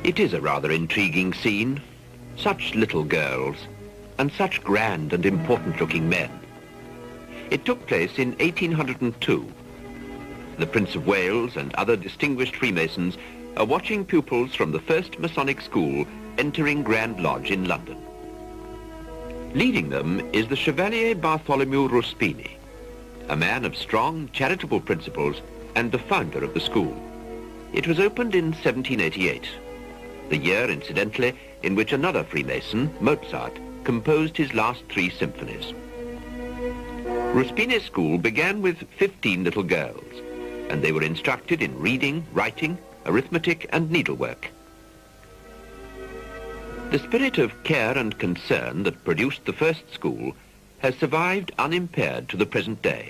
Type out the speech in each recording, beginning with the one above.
It is a rather intriguing scene. Such little girls and such grand and important-looking men. It took place in 1802. The Prince of Wales and other distinguished Freemasons are watching pupils from the first Masonic school entering Grand Lodge in London. Leading them is the Chevalier Bartholomew Ruspini, a man of strong charitable principles and the founder of the school. It was opened in 1788, the year, incidentally, in which another Freemason, Mozart, composed his last 3 symphonies. Ruspini's school began with 15 little girls, and they were instructed in reading, writing, arithmetic, and needlework. The spirit of care and concern that produced the first school has survived unimpaired to the present day.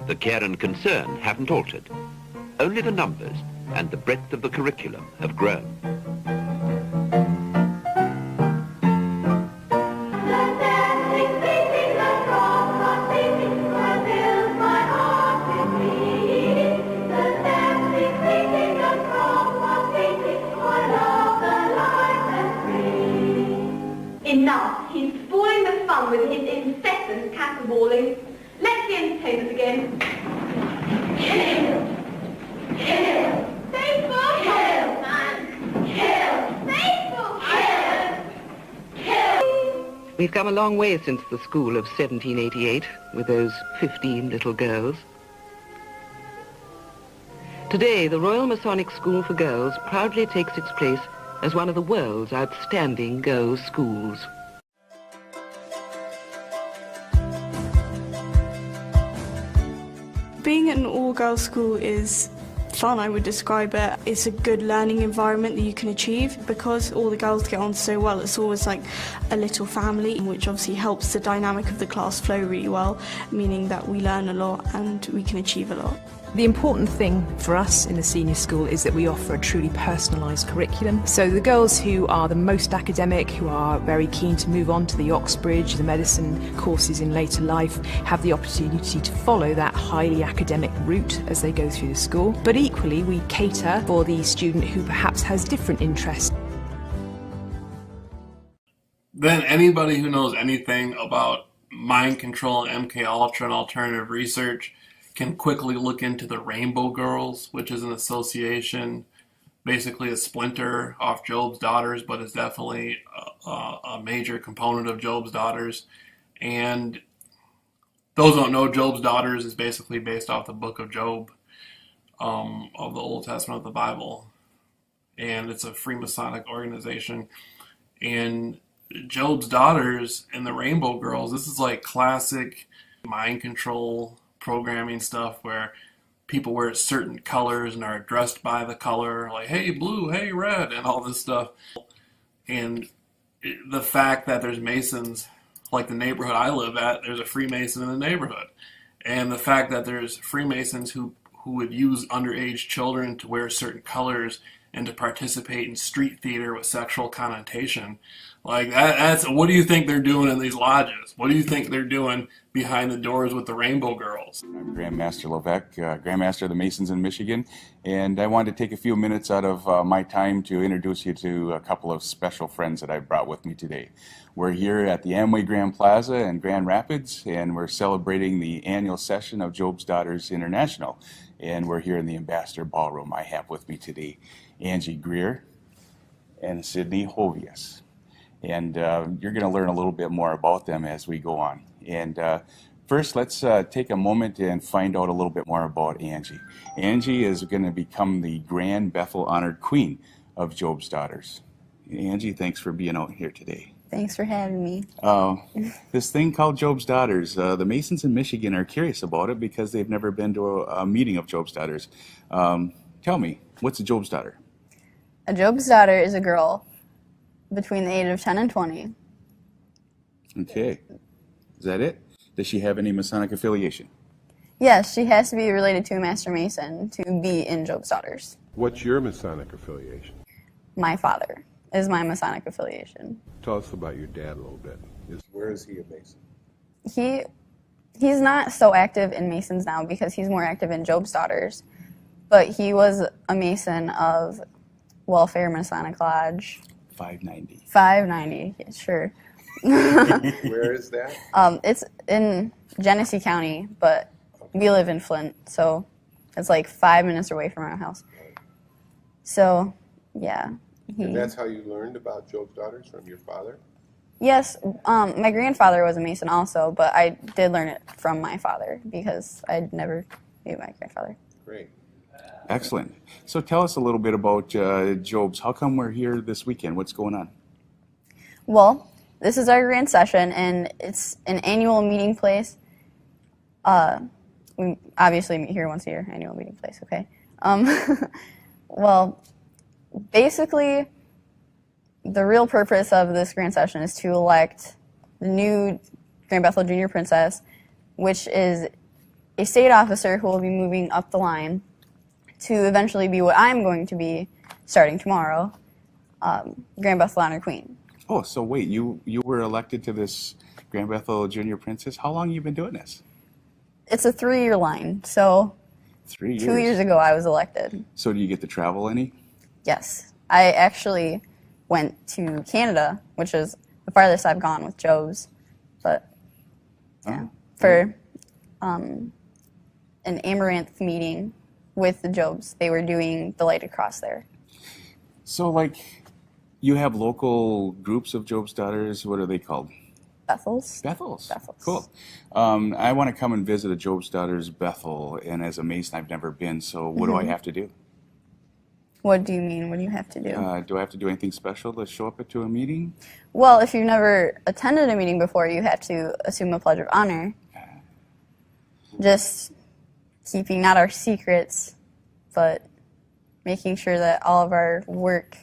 The care and concern haven't altered. Only the numbers and the breadth of the curriculum have grown. Enough! He's spoiling the fun with his incessant caterwauling. Let's the entertainment begin. Kill! Kill! Faithful! Kill! Man! Kill! Faithful! Kill! Kill! We've come a long way since the school of 1788 with those 15 little girls. Today, the Royal Masonic School for Girls proudly takes its place as one of the world's outstanding girls' schools. Being at an all-girls school is fun, I would describe it. It's a good learning environment that you can achieve because all the girls get on so well. It's always like a little family, which obviously helps the dynamic of the class flow really well, meaning that we learn a lot and we can achieve a lot. The important thing for us in the senior school is that we offer a truly personalised curriculum. So the girls who are the most academic, who are very keen to move on to the Oxbridge, the medicine courses in later life, have the opportunity to follow that highly academic route as they go through the school. But equally, we cater for the student who perhaps has different interests. Then anybody who knows anything about mind control, MK Ultra, and alternative research can quickly look into the Rainbow Girls, which is an association, basically a splinter off Job's Daughters, but is definitely a major component of Job's Daughters. And those who don't know, Job's Daughters is basically based off the book of Job, of the Old Testament of the Bible. And it's a Freemasonic organization. And Job's Daughters and the Rainbow Girls, this is like classic mind control programming stuff where people wear certain colors and are addressed by the color, like, hey, blue, hey, red, and all this stuff. And the fact that there's Masons, like the neighborhood I live at, there's a Freemason in the neighborhood. And the fact that there's Freemasons who would use underage children to wear certain colors and to participate in street theater with sexual connotation. Like, that's what do you think they're doing in these lodges? What do you think they're doing behind the doors with the Rainbow Girls? I'm Grand Master Levesque, Grand Master of the Masons in Michigan, and I wanted to take a few minutes out of my time to introduce you to a couple of special friends that I brought with me today. We're here at the Amway Grand Plaza in Grand Rapids, and we're celebrating the annual session of Job's Daughters International, and we're here in the Ambassador Ballroom. I have with me today Angie Greer and Sydney Hovius. And you're going to learn a little bit more about them as we go on. And first, let's take a moment and find out a little bit more about Angie. Angie is going to become the Grand Bethel Honored Queen of Job's Daughters. Angie, thanks for being out here today. Thanks for having me. This thing called Job's Daughters, the Masons in Michigan are curious about it because they've never been to a meeting of Job's Daughters. Tell me, what's a Job's Daughter? A Job's Daughter is a girl between the age of 10 and 20. Okay. Is that it? Does she have any Masonic affiliation? Yes, she has to be related to a Master Mason to be in Job's Daughters. What's your Masonic affiliation? My father is my Masonic affiliation. Tell us about your dad a little bit. Where is he a Mason? He's not so active in Masons now because he's more active in Job's Daughters. But he was a Mason of Welfare Masonic Lodge. 590. 590, yeah, sure. Where is that? It's in Genesee County, but we live in Flint, so it's like 5 minutes away from our house. So, yeah. And that's how you learned about Job's Daughters, from your father? Yes, my grandfather was a Mason also, but I did learn it from my father because I'd never knew my grandfather. Great. Excellent. So tell us a little bit about Job's. How come we're here this weekend? What's going on? Well, this is our grand session, and it's an annual meeting place. We obviously meet here once a year, annual meeting place, okay? Well, basically, the real purpose of this grand session is to elect the new Grand Bethel Junior Princess, which is a state officer who will be moving up the line to eventually be what I'm going to be starting tomorrow, Grand Bethel Honor Queen. Oh, so wait, you were elected to this Grand Bethel Junior Princess. How long have you been doing this? It's a 3-year line, so 3 years. 2 years ago I was elected. So do you get to travel any? Yes. I actually went to Canada, which is the farthest I've gone with Job's, but yeah, for an Amaranth meeting with the Job's. They were doing the Lighted Cross there. So, like, you have local groups of Job's Daughters. What are they called? Bethels. Bethels. Bethels. Cool. I want to come and visit a Job's Daughters Bethel, and as a Mason, I've never been, so what do I have to do? What do you mean? What do you have to do? Do I have to do anything special to show up to a meeting? Well, if you've never attended a meeting before, you have to assume a pledge of honor. Just keeping not our secrets, but making sure that all of our work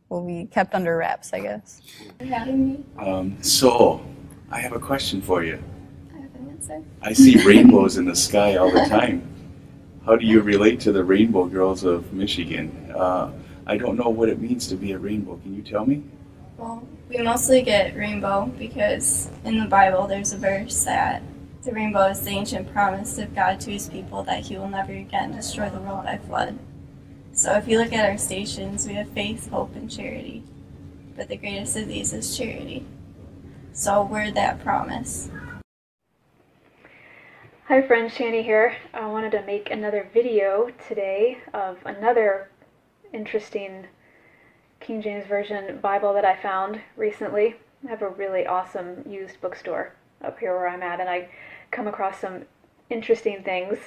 will be kept under wraps, I guess. So, I have a question for you. I have an answer. I see rainbows in the sky all the time. How do you relate to the Rainbow Girls of Michigan? I don't know what it means to be a rainbow. Can you tell me? Well, we mostly get rainbow because in the Bible there's a verse that the rainbow is the ancient promise of God to his people that he will never again destroy the world by flood. So if you look at our stations, we have faith, hope, and charity. But the greatest of these is charity. So we're that promise. Hi friends, Shani here. I wanted to make another video today of another interesting King James Version Bible that I found recently. I have a really awesome used bookstore up here where I'm at, and I come across some interesting things.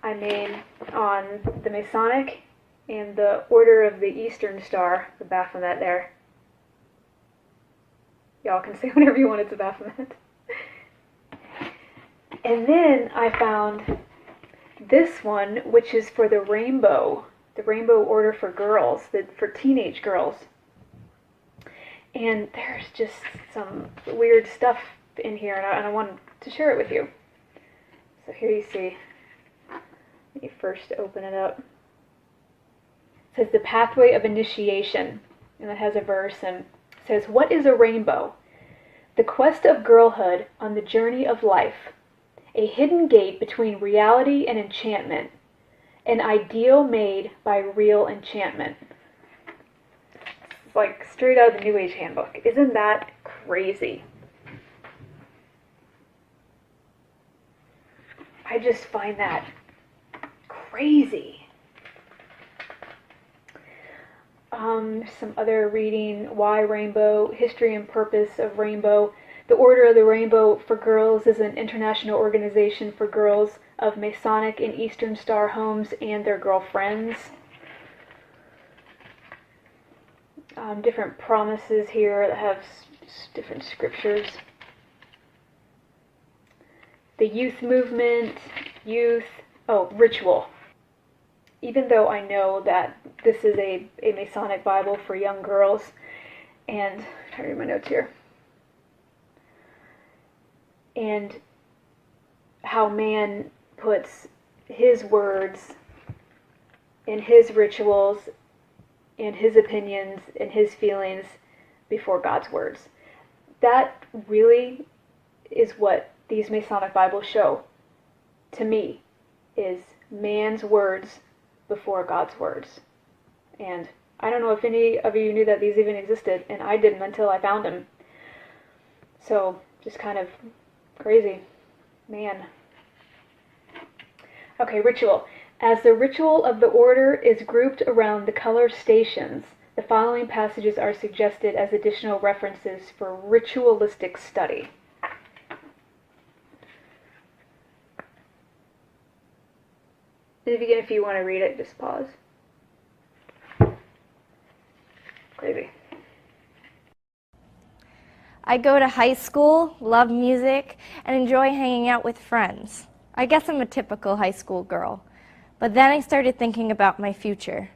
I made on the Masonic and the Order of the Eastern Star, the Baphomet there. Y'all can say whatever you want, it's a Baphomet. And then I found this one, which is for the Rainbow Order for girls, for teenage girls. And there's just some weird stuff in here, and I wanted to share it with you. So here you see. Let me first open it up. It says the pathway of initiation, and it has a verse, and it says, "What is a rainbow? The quest of girlhood on the journey of life. A hidden gate between reality and enchantment. An ideal made by real enchantment." It's like straight out of the New Age Handbook. Isn't that crazy? I just find that crazy. Some other reading, Why Rainbow, History and Purpose of Rainbow. The Order of the Rainbow for Girls is an international organization for girls of Masonic and Eastern Star homes and their girlfriends. Different promises here that have different scriptures. The youth movement, ritual. Even though I know that this is a Masonic Bible for young girls, and I'm trying to read my notes here. And how man puts his words and his rituals and his opinions and his feelings before God's words. That really is what these Masonic Bibles show, to me, is man's words before God's words. And I don't know if any of you knew that these even existed, and I didn't until I found them. So, just kind of crazy. Man. Okay, ritual. As the ritual of the order is grouped around the color stations, the following passages are suggested as additional references for ritualistic study. And if you want to read it, just pause. Crazy. I go to high school, love music, and enjoy hanging out with friends. I guess I'm a typical high school girl. But then I started thinking about my future.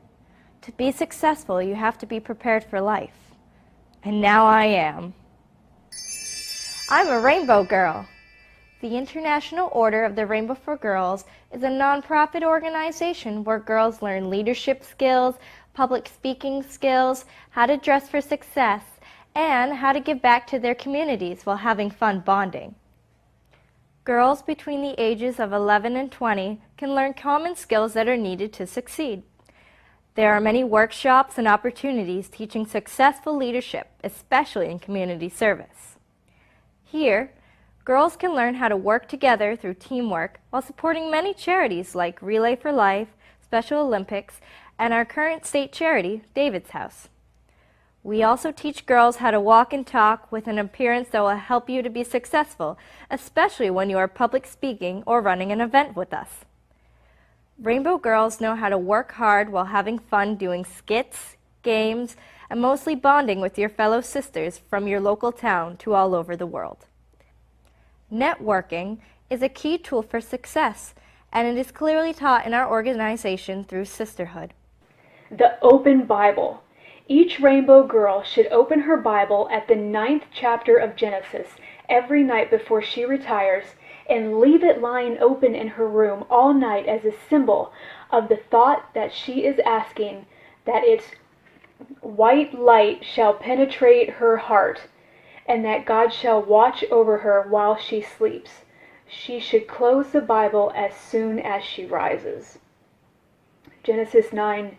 To be successful, you have to be prepared for life. And now I am. I'm a rainbow girl. The International Order of the Rainbow for Girls is a nonprofit organization where girls learn leadership skills, public speaking skills, how to dress for success, and how to give back to their communities while having fun bonding. Girls between the ages of 11 and 20 can learn common skills that are needed to succeed. There are many workshops and opportunities teaching successful leadership, especially in community service. Here, girls can learn how to work together through teamwork while supporting many charities like Relay for Life, Special Olympics, and our current state charity, David's House. We also teach girls how to walk and talk with an appearance that will help you to be successful, especially when you are public speaking or running an event with us. Rainbow girls know how to work hard while having fun doing skits, games, and mostly bonding with your fellow sisters from your local town to all over the world. Networking is a key tool for success, and it is clearly taught in our organization through sisterhood. The open Bible. Each rainbow girl should open her Bible at the 9th chapter of Genesis every night before she retires and leave it lying open in her room all night as a symbol of the thought that she is asking, that its white light shall penetrate her heart, and that God shall watch over her while she sleeps. She should close the Bible as soon as she rises. Genesis 9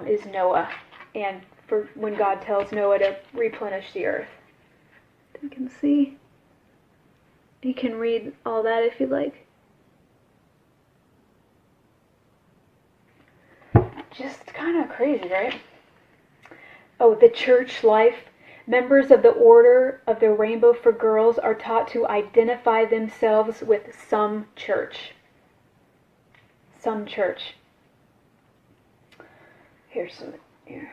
is Noah, and for when God tells Noah to replenish the earth. You can see. You can read all that if you'd like. Just kind of crazy, right? Oh, the church life. Members of the Order of the Rainbow for Girls are taught to identify themselves with some church. Some church. Here's some here.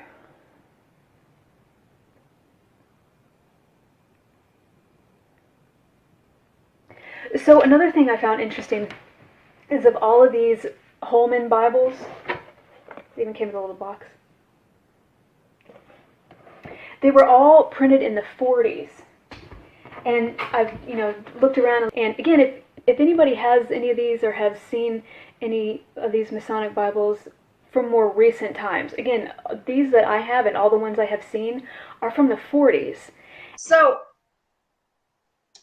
So another thing I found interesting is of all of these Holman Bibles, it even came with a little box. They were all printed in the 40s. And I've, looked around, and again, if anybody has any of these or has seen any of these Masonic Bibles from more recent times, again, these that I have and all the ones I have seen are from the 40s. So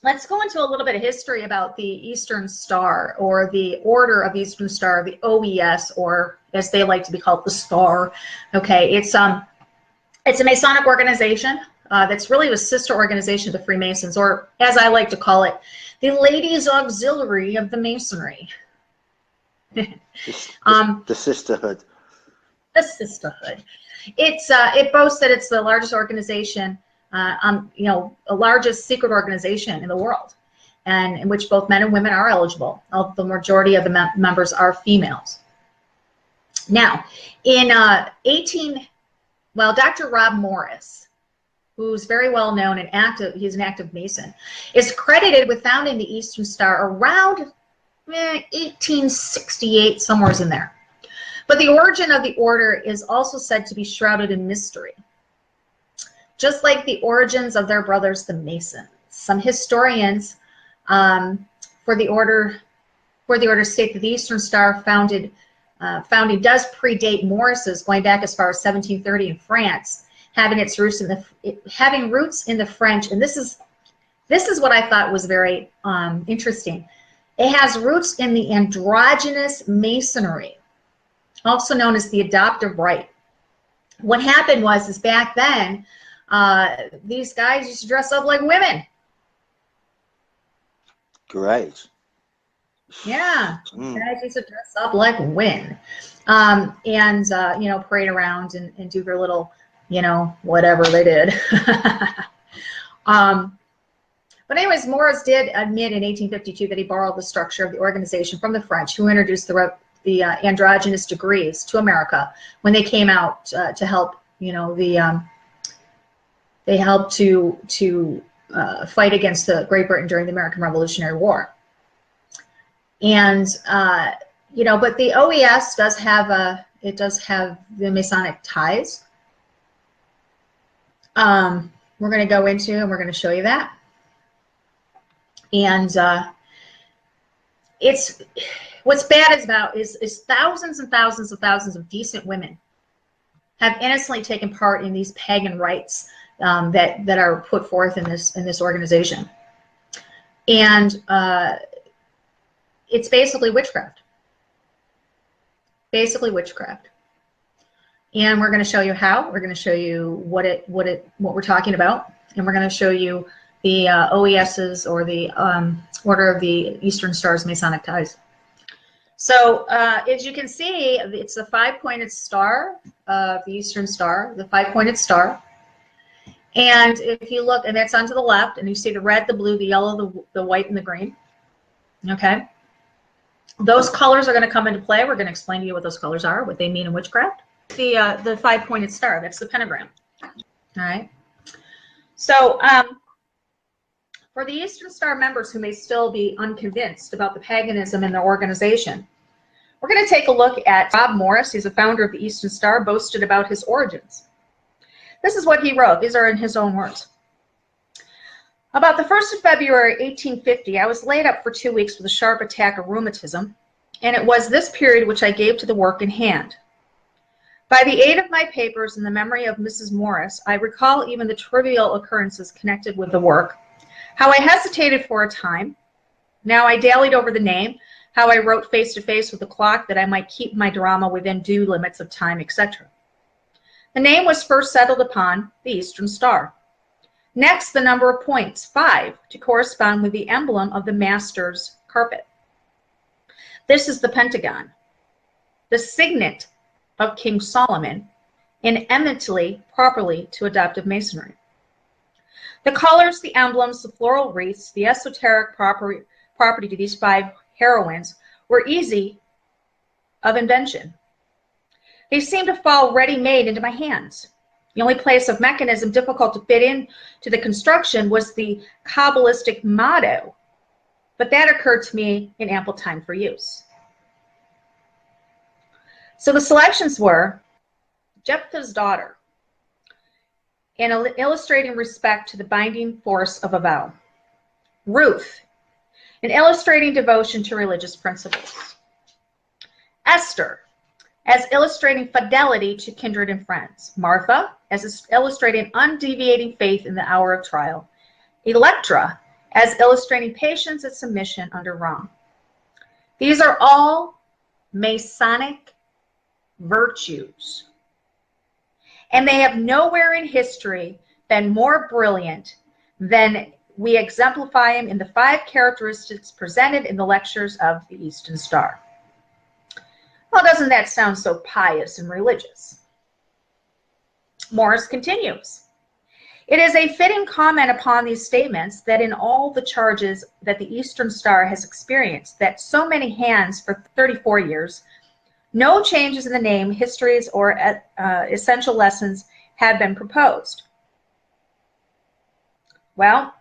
let's go into a little bit of history about the Eastern Star, or the Order of Eastern Star, the OES, or as they like to be called, the Star. Okay, it's a Masonic organization that's really a sister organization to the Freemasons, or as I like to call it, the Ladies Auxiliary of the Masonry. The sisterhood. The sisterhood. It boasts that it's the largest organization, the largest secret organization in the world, and in which both men and women are eligible. The majority of the members are females. Now, in Dr. Rob Morris, who's very well known and active, he's an active Mason, is credited with founding the Eastern Star around 1868, somewhere in there. But the origin of the order is also said to be shrouded in mystery, just like the origins of their brothers, the Masons. Some historians for the order state that the Eastern Star founding does predate Morris's, going back as far as 1730 in France, having roots in the French. And this is This is what I thought was very interesting. It has roots in the androgynous Masonry, also known as the adoptive rite. What happened was back then, these guys used to dress up like women. Great. Yeah, guys used to dress up like women, and you know, parade around and do their little, you know, whatever they did. But anyways, Morris did admit in 1852 that he borrowed the structure of the organization from the French, who introduced the androgynous degrees to America when they came out to help, you know, they helped to fight against Great Britain during the American Revolutionary War. And you know, but the OES does have the Masonic ties. We're going to go into, and we're going to show you that. And it's what's bad is thousands and thousands of decent women have innocently taken part in these pagan rites that are put forth in this organization, and it's basically witchcraft. Basically witchcraft. And we're going to show you how. We're going to show you what we're talking about, and we're going to show you the OES's, or the Order of the Eastern Star's Masonic ties. So as you can see, it's the 5-pointed star of the Eastern Star, the 5-pointed star. And if you look, and that's on to the left, and you see the red, the blue, the yellow, the white, and the green. Okay. Those colors are going to come into play. We're going to explain to you what those colors are, what they mean in witchcraft. The 5-pointed star, that's the pentagram. All right. So for the Eastern Star members who may still be unconvinced about the paganism in their organization, we're going to take a look at Rob Morris. He's a founder of the Eastern Star, boasted about his origins. This is what he wrote. These are in his own words. About the 1st of February, 1850, I was laid up for 2 weeks with a sharp attack of rheumatism, and it was this period which I gave to the work in hand. By the aid of my papers and the memory of Mrs. Morris, I recall even the trivial occurrences connected with the work, how I hesitated for a time, now I dallied over the name, how I wrote face to face with the clock that I might keep my drama within due limits of time, etc. The name was first settled upon the Eastern Star. Next, the number of points, 5, to correspond with the emblem of the master's carpet. This is the pentagon, the signet of King Solomon, and eminently properly to adoptive Masonry. The colors, the emblems, the floral wreaths, the esoteric property to these 5 heroines were easy of invention. They seemed to fall ready-made into my hands. The only place of mechanism difficult to fit in to the construction was the Kabbalistic motto, but that occurred to me in ample time for use. So the selections were Jephthah's daughter, in illustrating respect to the binding force of a vow. Ruth, in illustrating devotion to religious principles. Esther, as illustrating fidelity to kindred and friends. Martha, as illustrating undeviating faith in the hour of trial. Electra, as illustrating patience and submission under wrong. These are all Masonic virtues, and they have nowhere in history been more brilliant than we exemplify them in the 5 characteristics presented in the lectures of the Eastern Star. Well, doesn't that sound so pious and religious? Morris continues. It is a fitting comment upon these statements that in all the charges that the Eastern Star has experienced, that so many hands for 34 years, no changes in the name, histories, or essential lessons have been proposed. Well,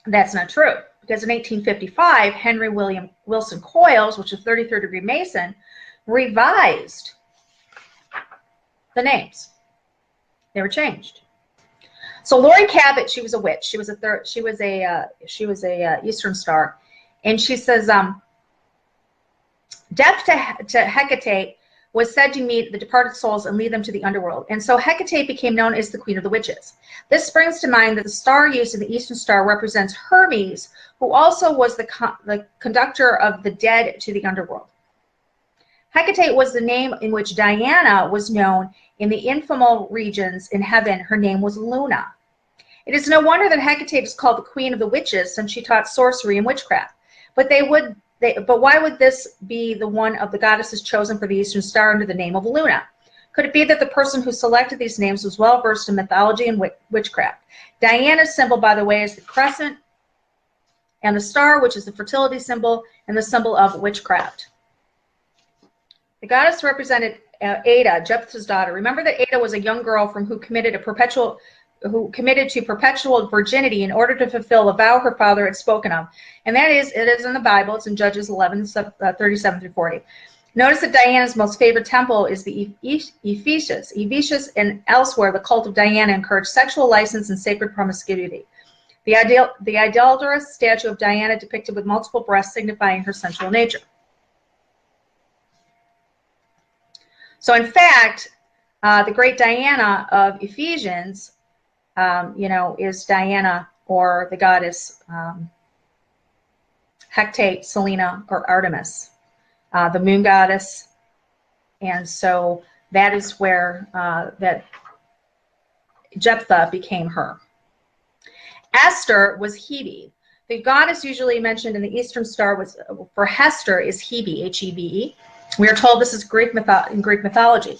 that's not true, because in 1855, Henry Wilson Coils, which is 33rd degree Mason, revised the names. They were changed. So Lori Cabot, she was a witch. She was a Eastern Star, and she says, death to Hecate was said to meet the departed souls and lead them to the underworld. And so Hecate became known as the Queen of the Witches. This brings to mind that the star used in the Eastern Star represents Hermes, who also was the conductor of the dead to the underworld. Hecate was the name in which Diana was known in the infernal regions in heaven. Her name was Luna. It is no wonder that Hecate is called the Queen of the Witches, since she taught sorcery and witchcraft. But why would this be the one of the goddesses chosen for the Eastern Star under the name of Luna? Could it be that the person who selected these names was well versed in mythology and witchcraft? Diana's symbol, by the way, is the crescent, and the star, which is the fertility symbol and the symbol of witchcraft. The goddess represented Ada, Jephthah's daughter. Remember that Ada was a young girl who committed to perpetual virginity in order to fulfill the vow her father had spoken of. And it is in the Bible. It's in Judges 11, 37 through 40. Notice that Diana's most favorite temple is the Ephesus. Ephesus and elsewhere, the cult of Diana encouraged sexual license and sacred promiscuity. The idolatrous statue of Diana depicted with multiple breasts signifying her sensual nature. So in fact, the great Diana of Ephesians, is Diana, or the goddess Hecate, Selena, or Artemis, the moon goddess. And so that is where that Jephthah became her. Esther was Hebe. The goddess usually mentioned in the Eastern Star for Hester is Hebe, H-E-B-E. We are told this is in Greek mythology.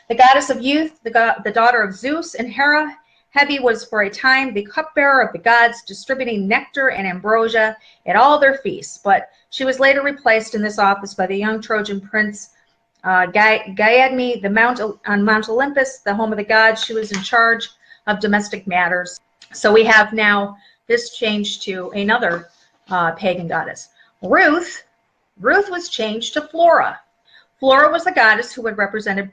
The goddess of youth, the daughter of Zeus and Hera, Hebe was for a time the cupbearer of the gods, distributing nectar and ambrosia at all their feasts. But she was later replaced in this office by the young Trojan prince Diomed on Mount Olympus, the home of the gods. She was in charge of domestic matters. So we have now this changed to another pagan goddess. Ruth was changed to Flora. Flora was the goddess who had represented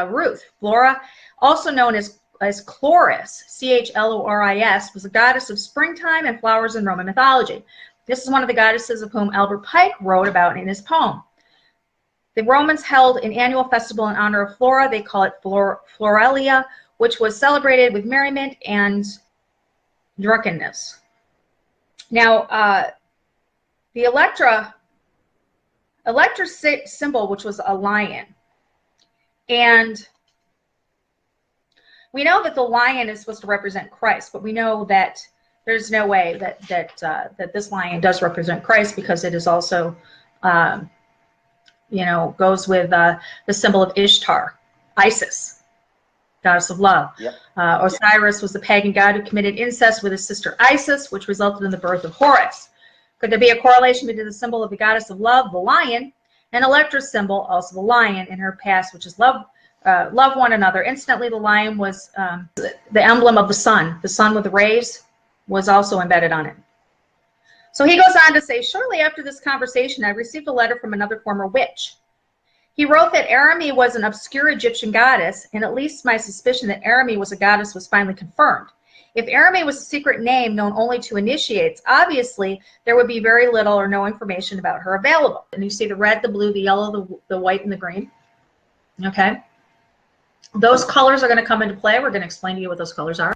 Ruth. Flora, also known as Chloris, C-H-L-O-R-I-S, was a goddess of springtime and flowers in Roman mythology. This is one of the goddesses of whom Albert Pike wrote about in his poem. The Romans held an annual festival in honor of Flora. They call it Floralia, which was celebrated with merriment and drunkenness. Now, the Electra's symbol, which was a lion, and we know that the lion is supposed to represent Christ, but we know that there's no way that this lion does represent Christ, because it is also, goes with the symbol of Ishtar, Isis, goddess of love. Yep. Osiris was the pagan god who committed incest with his sister Isis, which resulted in the birth of Horus. Could there be a correlation between the symbol of the goddess of love, the lion, and Electra's symbol, also the lion, in her past, which is love one another? Instantly, the lion was the emblem of the sun. The sun with the rays was also embedded on it. So he goes on to say, shortly after this conversation, I received a letter from another former witch. He wrote that Arame was an obscure Egyptian goddess, and at least my suspicion that Arame was a goddess was finally confirmed. If Arame was a secret name known only to initiates, obviously there would be very little or no information about her available. And you see the red, the blue, the yellow, the white, and the green. Okay? Those colors are going to come into play. We're going to explain to you what those colors are.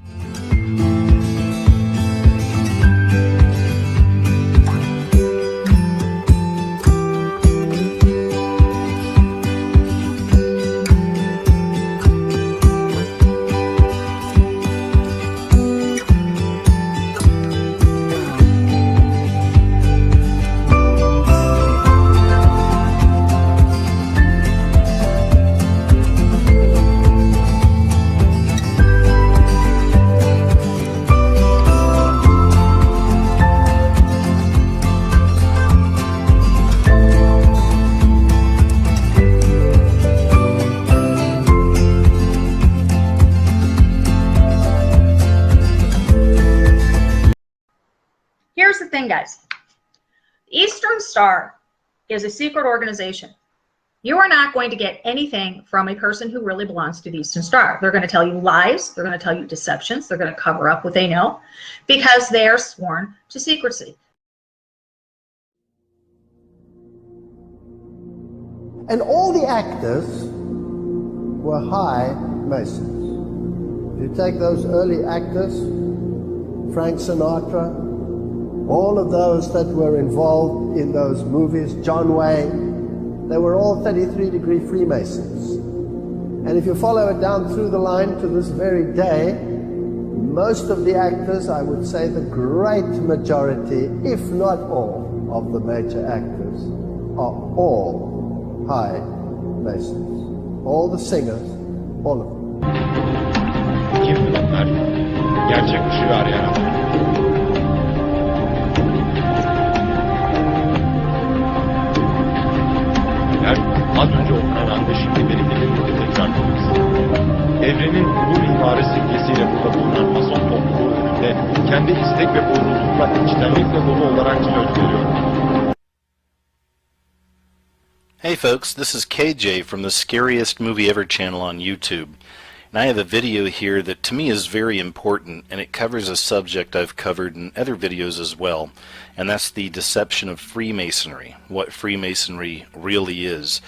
Here's the thing, guys. Eastern Star is a secret organization. You are not going to get anything from a person who really belongs to the Eastern Star. They're going to tell you lies. They're going to tell you deceptions. They're going to cover up what they know because they are sworn to secrecy. And all the actors were high Masons. If you take those early actors, Frank Sinatra, all of those that were involved in those movies, John Wayne, they were all 33-degree Freemasons. And if you follow it down through the line to this very day, most of the actors, I would say the great majority, if not all, of the major actors are all high Masons. All the singers, all of them. Kim bunlar? Gerçek ışığı arayan adam. Az önce okunan anda şimdi benim dilimde tekrar konuşsun. Evrenin bu mimarı simgesiyle burada bulunan mason topluluğu önünde kendi istek ve burnlulukla içtenlikle dolu olarak söz veriyorum. Hey folks, this is KJ from the Scariest Movie Ever channel on YouTube. And I have a video here that to me is very important, and it covers a subject I've covered in other videos as well, and that's the deception of Freemasonry, what Freemasonry really is.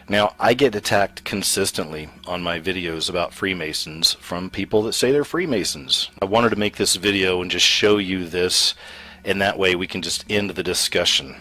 Now, I get attacked consistently on my videos about Freemasons from people that say they're Freemasons. I wanted to make this video and just show you this, and that way we can just end the discussion.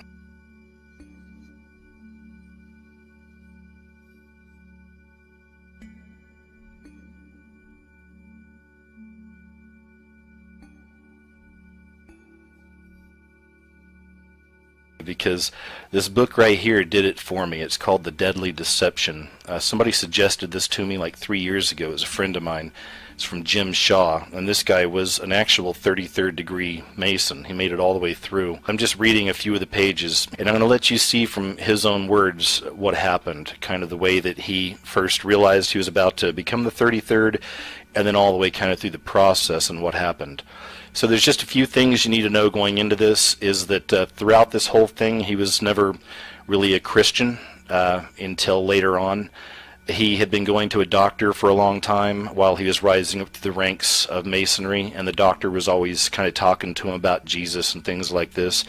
Because this book right here did it for me. It's called The Deadly Deception. Somebody suggested this to me like 3 years ago. It was a friend of mine. It's from Jim Shaw, and this guy was an actual 33rd degree Mason. He made it all the way through. I'm just reading a few of the pages, and I'm going to let you see from his own words what happened, kind of the way that he first realized he was about to become the 33rd, and then all the way kind of through the process and what happened. So there's just a few things you need to know going into this, is that throughout this whole thing he was never really a Christian until later on. He had been going to a doctor for a long time while he was rising up through the ranks of Masonry, and the doctor was always kind of talking to him about Jesus and things like this.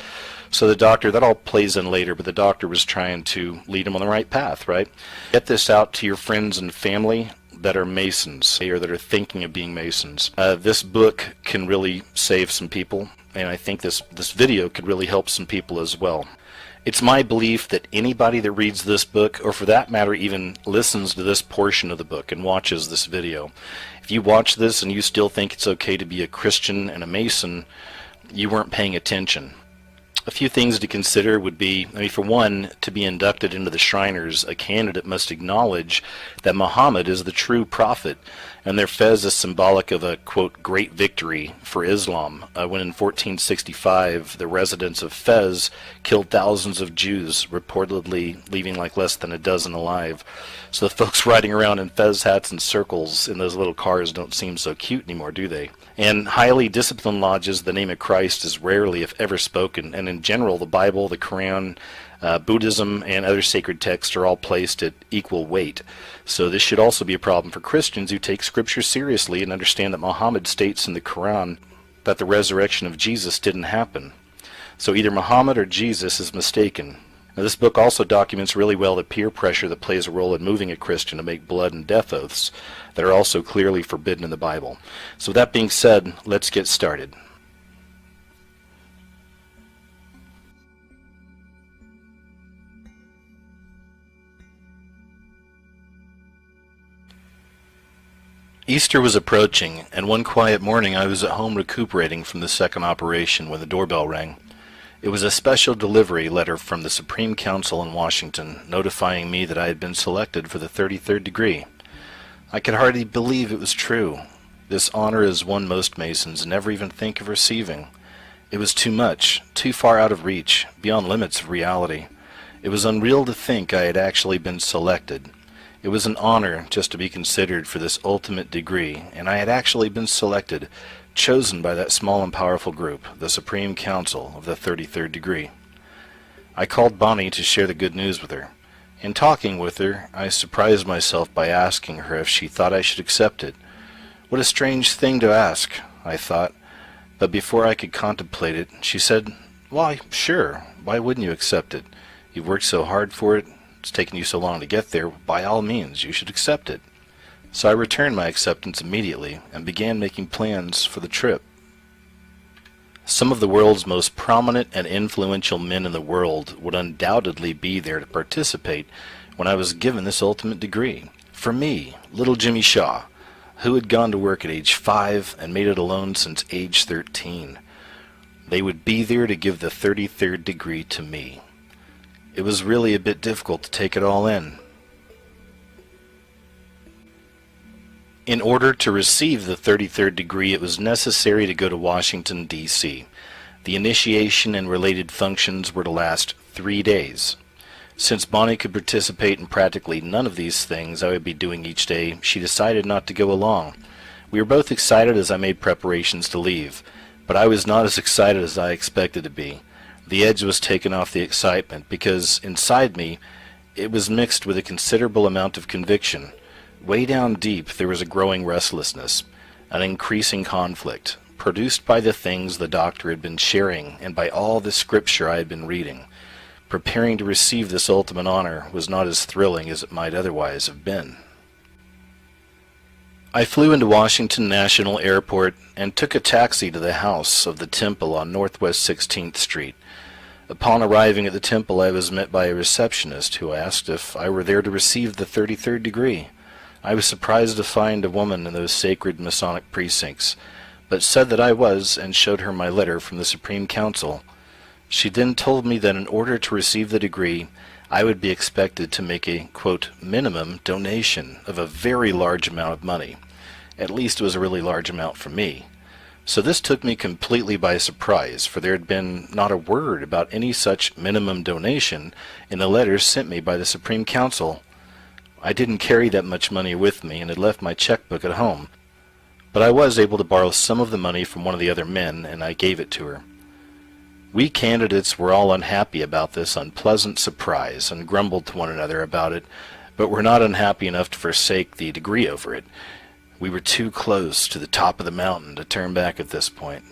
So the doctor, that all plays in later, but the doctor was trying to lead him on the right path, right? Get this out to your friends and family that are Masons, or that are thinking of being Masons. This book can really save some people, and I think this video could really help some people as well. It's my belief that anybody that reads this book, or for that matter even listens to this portion of the book and watches this video, if you watch this and you still think it's okay to be a Christian and a Mason, you weren't paying attention. A few things to consider would be, I mean, for one, to be inducted into the Shriners, a candidate must acknowledge that Muhammad is the true prophet, and their fez is symbolic of a, quote, great victory for Islam, when in 1465 the residents of Fez killed thousands of Jews, reportedly leaving like less than a dozen alive. So the folks riding around in Fez hats and circles in those little cars don't seem so cute anymore, do they? And highly disciplined lodges, the name of Christ is rarely, if ever, spoken, and in general the Bible, the Quran, Buddhism, and other sacred texts are all placed at equal weight. So this should also be a problem for Christians who take Scripture seriously and understand that Muhammad states in the Quran that the resurrection of Jesus didn't happen. So either Muhammad or Jesus is mistaken. Now, this book also documents really well the peer pressure that plays a role in moving a Christian to make blood and death oaths that are also clearly forbidden in the Bible. So with that being said, let's get started. Easter was approaching, and one quiet morning I was at home recuperating from the second operation when the doorbell rang. It was a special delivery letter from the Supreme Council in Washington notifying me that I had been selected for the 33rd degree. I could hardly believe it was true. This honor is one most Masons never even think of receiving. It was too much, too far out of reach, beyond limits of reality. It was unreal to think I had actually been selected. It was an honor just to be considered for this ultimate degree, and I had actually been selected, chosen by that small and powerful group, the Supreme Council of the 33rd degree. I called Bonnie to share the good news with her. In talking with her, I surprised myself by asking her if she thought I should accept it. What a strange thing to ask, I thought, but before I could contemplate it, she said, Why, sure. Why wouldn't you accept it? You've worked so hard for it. It's taken you so long to get there. By all means, you should accept it. So I returned my acceptance immediately and began making plans for the trip. Some of the world's most prominent and influential men in the world would undoubtedly be there to participate when I was given this ultimate degree. For me, little Jimmy Shaw, who had gone to work at age 5 and made it alone since age 13. They would be there to give the 33rd degree to me. It was really a bit difficult to take it all in. In order to receive the 33rd degree, it was necessary to go to Washington, D.C. The initiation and related functions were to last 3 days. Since Bonnie could participate in practically none of these things I would be doing each day, she decided not to go along. We were both excited as I made preparations to leave, but I was not as excited as I expected to be. The edge was taken off the excitement because inside me it was mixed with a considerable amount of conviction. Way down deep there was a growing restlessness, an increasing conflict, produced by the things the doctor had been sharing and by all the scripture I had been reading. Preparing to receive this ultimate honor was not as thrilling as it might otherwise have been. I flew into Washington National Airport and took a taxi to the house of the temple on Northwest 16th Street. Upon arriving at the temple, I was met by a receptionist who asked if I were there to receive the 33rd degree. I was surprised to find a woman in those sacred Masonic precincts, but said that I was and showed her my letter from the Supreme Council. She then told me that in order to receive the degree, I would be expected to make a, quote, minimum donation of a very large amount of money. At least it was a really large amount for me. So this took me completely by surprise, for there had been not a word about any such minimum donation in the letters sent me by the Supreme Council. I didn't carry that much money with me and had left my checkbook at home, but I was able to borrow some of the money from one of the other men, and I gave it to her. We candidates were all unhappy about this unpleasant surprise and grumbled to one another about it, but were not unhappy enough to forsake the degree over it. We were too close to the top of the mountain to turn back at this point.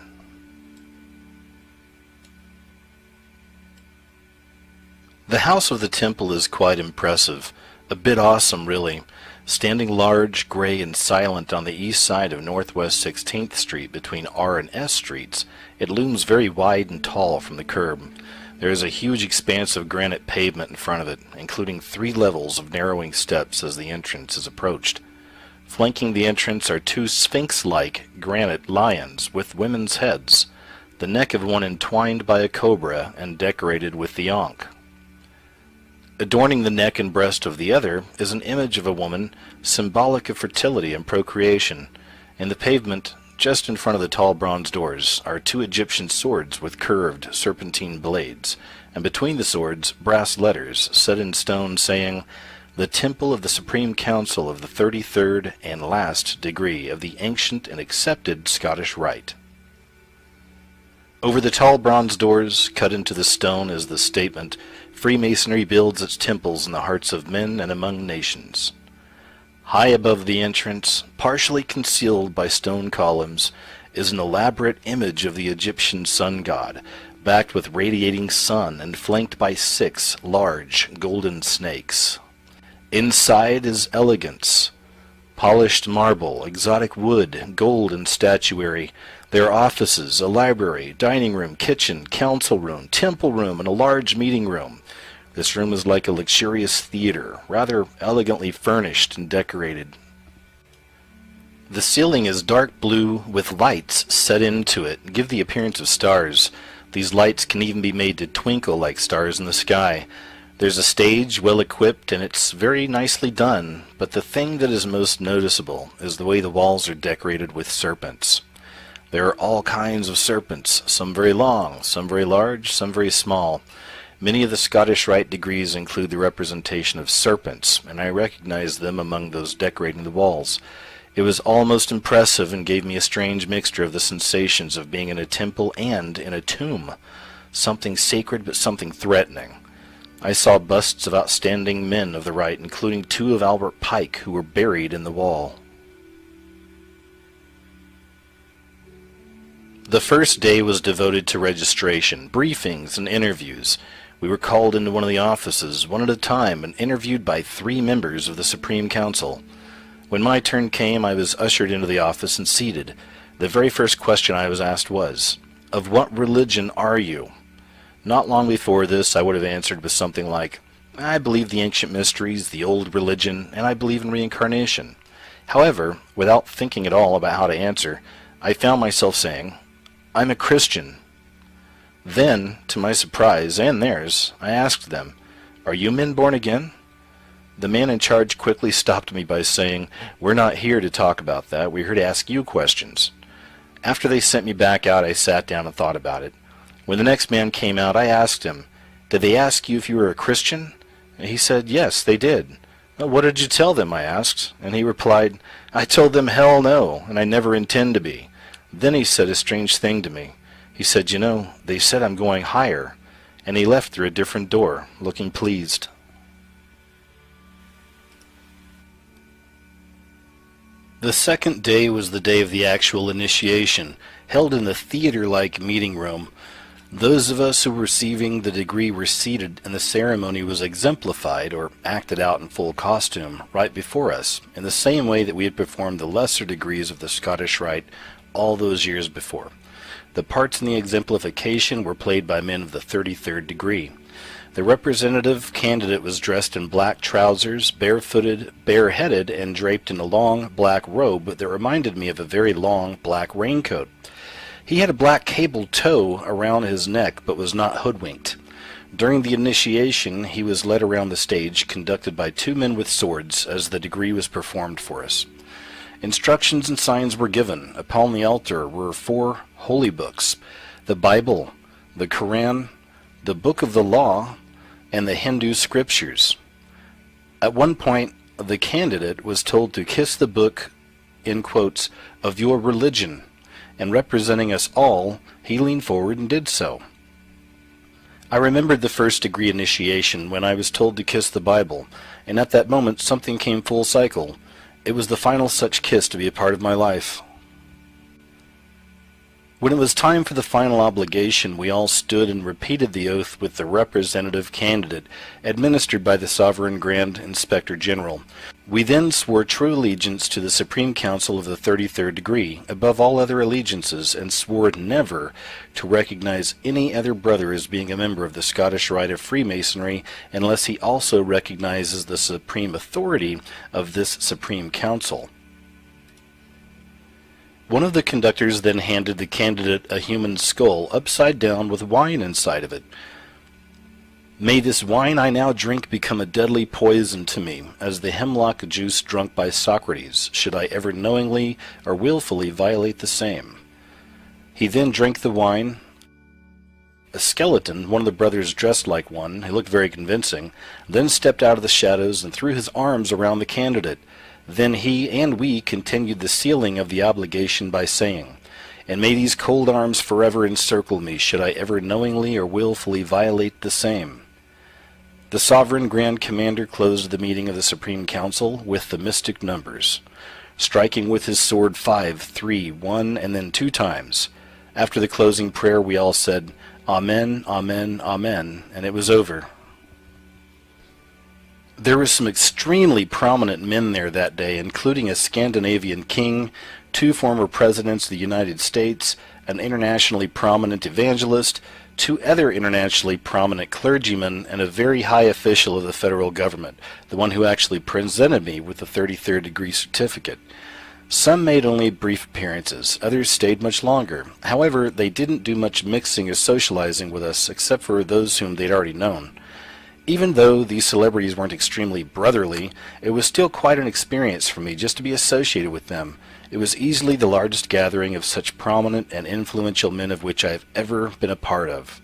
The house of the temple is quite impressive, a bit awesome really. Standing large, gray, and silent on the east side of Northwest 16th Street between R and S streets, it looms very wide and tall from the curb. There is a huge expanse of granite pavement in front of it, including 3 levels of narrowing steps as the entrance is approached. Flanking the entrance are 2 sphinx-like granite lions with women's heads, the neck of one entwined by a cobra and decorated with the ankh. Adorning the neck and breast of the other is an image of a woman, symbolic of fertility and procreation. In the pavement, just in front of the tall bronze doors, are 2 Egyptian swords with curved, serpentine blades, and between the swords, brass letters set in stone saying, "The Temple of the Supreme Council of the 33rd and last degree of the ancient and accepted Scottish Rite." Over the tall bronze doors, cut into the stone, is the statement, "Freemasonry builds its temples in the hearts of men and among nations." High above the entrance, partially concealed by stone columns, is an elaborate image of the Egyptian sun god, backed with radiating sun and flanked by 6 large golden snakes. Inside is elegance. Polished marble, exotic wood, gold, and statuary. There are offices, a library, dining room, kitchen, council room, temple room, and a large meeting room. This room is like a luxurious theater, rather elegantly furnished and decorated. The ceiling is dark blue with lights set into it and give the appearance of stars. These lights can even be made to twinkle like stars in the sky. There's a stage well equipped and it's very nicely done, but the thing that is most noticeable is the way the walls are decorated with serpents. There are all kinds of serpents, some very long, some very large, some very small. Many of the Scottish Rite degrees include the representation of serpents, and I recognized them among those decorating the walls. It was almost impressive and gave me a strange mixture of the sensations of being in a temple and in a tomb. Something sacred but something threatening. I saw busts of outstanding men of the Rite, including 2 of Albert Pike, who were buried in the wall. The first day was devoted to registration, briefings, and interviews. We were called into one of the offices, one at a time, and interviewed by 3 members of the Supreme Council. When my turn came, I was ushered into the office and seated. The very first question I was asked was, "Of what religion are you?" Not long before this, I would have answered with something like, "I believe the ancient mysteries, the old religion, and I believe in reincarnation." However, without thinking at all about how to answer, I found myself saying, "I'm a Christian." Then, to my surprise, and theirs, I asked them, "Are you men born again?" The man in charge quickly stopped me by saying, "We're not here to talk about that. We're here to ask you questions." After they sent me back out, I sat down and thought about it. When the next man came out, I asked him, "Did they ask you if you were a Christian?" And he said, "Yes, they did." "Well, what did you tell them?" I asked. And he replied, "I told them hell no, and I never intend to be." Then he said a strange thing to me. He said, "You know, they said I'm going higher." And he left through a different door, looking pleased. The second day was the day of the actual initiation, held in the theater-like meeting room. Those of us who were receiving the degree were seated, and the ceremony was exemplified, or acted out in full costume, right before us, in the same way that we had performed the lesser degrees of the Scottish Rite all those years before. The parts in the exemplification were played by men of the 33rd degree. The representative candidate was dressed in black trousers, barefooted, bareheaded, and draped in a long black robe that reminded me of a very long black raincoat. He had a black cable tow around his neck, but was not hoodwinked. During the initiation, he was led around the stage, conducted by 2 men with swords, as the degree was performed for us. Instructions and signs were given. Upon the altar were 4 holy books: the Bible, the Quran, the Book of the Law, and the Hindu scriptures. At one point, the candidate was told to kiss the book, in quotes, "of your religion," and representing us all, he leaned forward and did so. I remembered the first degree initiation when I was told to kiss the Bible, and at that moment something came full cycle. It was the final such kiss to be a part of my life. When it was time for the final obligation, we all stood and repeated the oath with the representative candidate, administered by the Sovereign Grand Inspector General. We then swore true allegiance to the Supreme Council of the 33rd degree, above all other allegiances, and swore never to recognize any other brother as being a member of the Scottish Rite of Freemasonry, unless he also recognizes the supreme authority of this Supreme Council. One of the conductors then handed the candidate a human skull upside down with wine inside of it. "May this wine I now drink become a deadly poison to me, as the hemlock juice drunk by Socrates, should I ever knowingly or willfully violate the same." He then drank the wine. A skeleton, one of the brothers dressed like one, he looked very convincing, then stepped out of the shadows and threw his arms around the candidate. Then he and we continued the sealing of the obligation by saying, "And may these cold arms forever encircle me, should I ever knowingly or willfully violate the same." The Sovereign Grand Commander closed the meeting of the Supreme Council with the mystic numbers, striking with his sword 5, 3, 1, and then 2 times. After the closing prayer, we all said, "Amen, Amen, Amen," and it was over. There were some extremely prominent men there that day, including a Scandinavian king, 2 former presidents of the United States, an internationally prominent evangelist, 2 other internationally prominent clergymen, and a very high official of the federal government, the one who actually presented me with the 33rd degree certificate. Some made only brief appearances, others stayed much longer. However, they didn't do much mixing or socializing with us, except for those whom they'd already known. Even though these celebrities weren't extremely brotherly, it was still quite an experience for me just to be associated with them. It was easily the largest gathering of such prominent and influential men of which I have ever been a part of.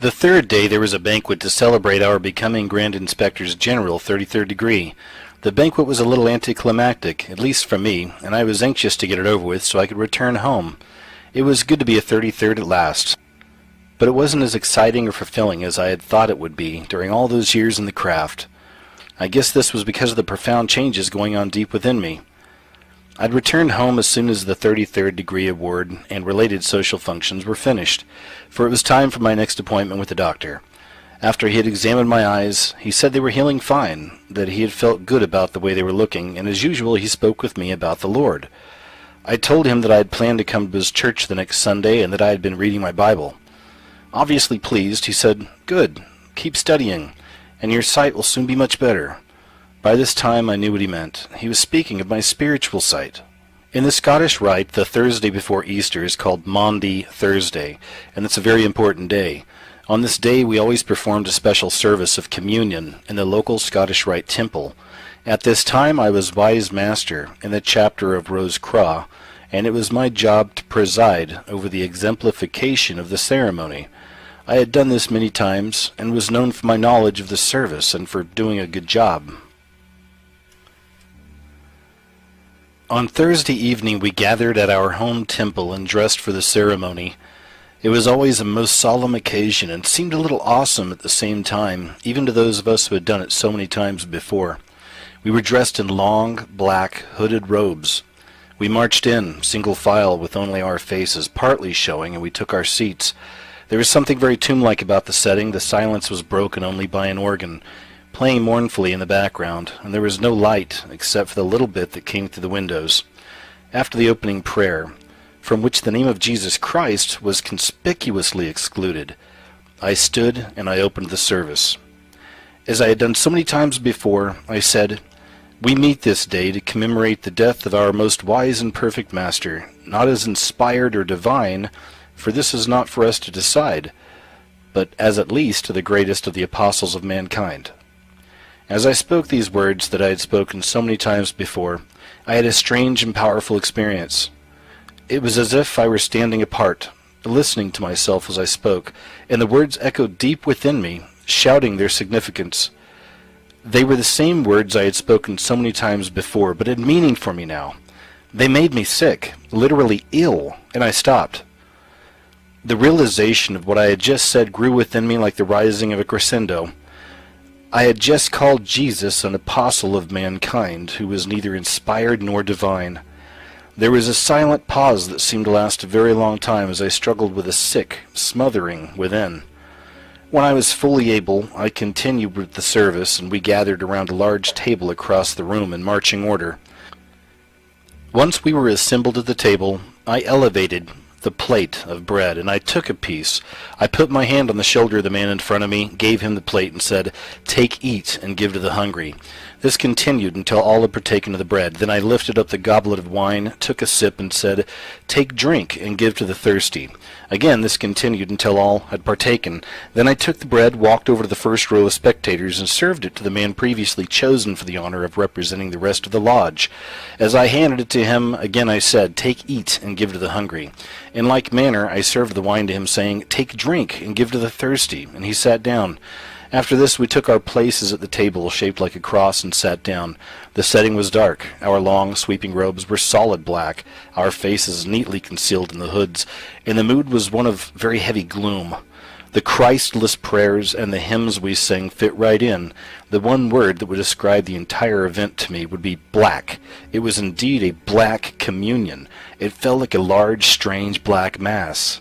The third day there was a banquet to celebrate our becoming Grand Inspectors General 33rd degree. The banquet was a little anticlimactic, at least for me, and I was anxious to get it over with so I could return home. It was good to be a 33rd at last. But it wasn't as exciting or fulfilling as I had thought it would be during all those years in the craft. I guess this was because of the profound changes going on deep within me. I'd returned home as soon as the 33rd degree award and related social functions were finished, for it was time for my next appointment with the doctor. After he had examined my eyes, he said they were healing fine, that he had felt good about the way they were looking, and as usual he spoke with me about the Lord. I told him that I had planned to come to his church the next Sunday and that I had been reading my Bible. Obviously pleased, he said, "Good, keep studying, and your sight will soon be much better." By this time I knew what he meant. He was speaking of my spiritual sight. In the Scottish Rite, the Thursday before Easter is called Maundy Thursday, and it's a very important day. On this day we always performed a special service of communion in the local Scottish Rite temple. At this time I was Wise Master in the chapter of Rose Craw, and it was my job to preside over the exemplification of the ceremony. I had done this many times, and was known for my knowledge of the service and for doing a good job. On Thursday evening we gathered at our home temple and dressed for the ceremony. It was always a most solemn occasion and seemed a little awesome at the same time, even to those of us who had done it so many times before. We were dressed in long, black, hooded robes. We marched in, single file, with only our faces partly showing, and we took our seats. There was something very tomb-like about the setting. The silence was broken only by an organ, playing mournfully in the background, and there was no light except for the little bit that came through the windows. After the opening prayer, from which the name of Jesus Christ was conspicuously excluded, I stood and I opened the service. As I had done so many times before, I said, "We meet this day to commemorate the death of our most wise and perfect Master, not as inspired or divine, for this is not for us to decide, but as at least the greatest of the apostles of mankind." As I spoke these words that I had spoken so many times before, I had a strange and powerful experience. It was as if I were standing apart, listening to myself as I spoke, and the words echoed deep within me, shouting their significance. They were the same words I had spoken so many times before, but had meaning for me now. They made me sick, literally ill, and I stopped. The realization of what I had just said grew within me like the rising of a crescendo. I had just called Jesus an apostle of mankind, who was neither inspired nor divine. There was a silent pause that seemed to last a very long time as I struggled with a sick, smothering within. When I was fully able, I continued with the service, and we gathered around a large table across the room in marching order. Once we were assembled at the table, I elevated the plate of bread, and I took a piece. I put my hand on the shoulder of the man in front of me, gave him the plate, and said, "Take, eat, and give to the hungry." This continued until all had partaken of the bread. Then I lifted up the goblet of wine, took a sip, and said, "Take, drink, and give to the thirsty." Again this continued until all had partaken. Then I took the bread, walked over to the first row of spectators, and served it to the man previously chosen for the honor of representing the rest of the lodge. As I handed it to him, again I said, "Take, eat, and give to the hungry." In like manner I served the wine to him, saying, "Take, drink, and give to the thirsty," and he sat down. After this we took our places at the table, shaped like a cross, and sat down. The setting was dark. Our long, sweeping robes were solid black, our faces neatly concealed in the hoods, and the mood was one of very heavy gloom. The Christless prayers and the hymns we sang fit right in. The one word that would describe the entire event to me would be black. It was indeed a black communion. It felt like a large, strange black mass.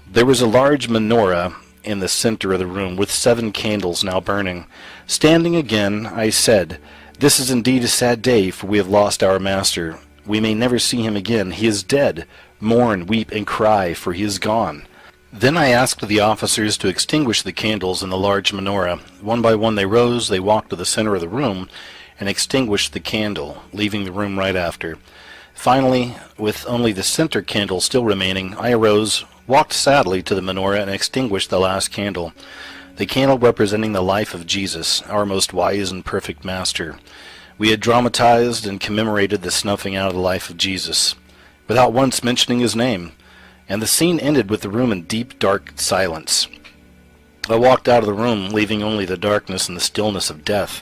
There was a large menorah in the center of the room, with 7 candles now burning. Standing again, I said, "This is indeed a sad day, for we have lost our master. We may never see him again. He is dead. Mourn, weep, and cry, for he is gone." Then I asked the officers to extinguish the candles in the large menorah. One by one they rose, they walked to the center of the room, and extinguished the candle, leaving the room right after. Finally, with only the center candle still remaining, I arose, walked sadly to the menorah, and extinguished the last candle, the candle representing the life of Jesus, our most wise and perfect Master. We had dramatized and commemorated the snuffing out of the life of Jesus, without once mentioning his name, and the scene ended with the room in deep, dark silence. I walked out of the room, leaving only the darkness and the stillness of death.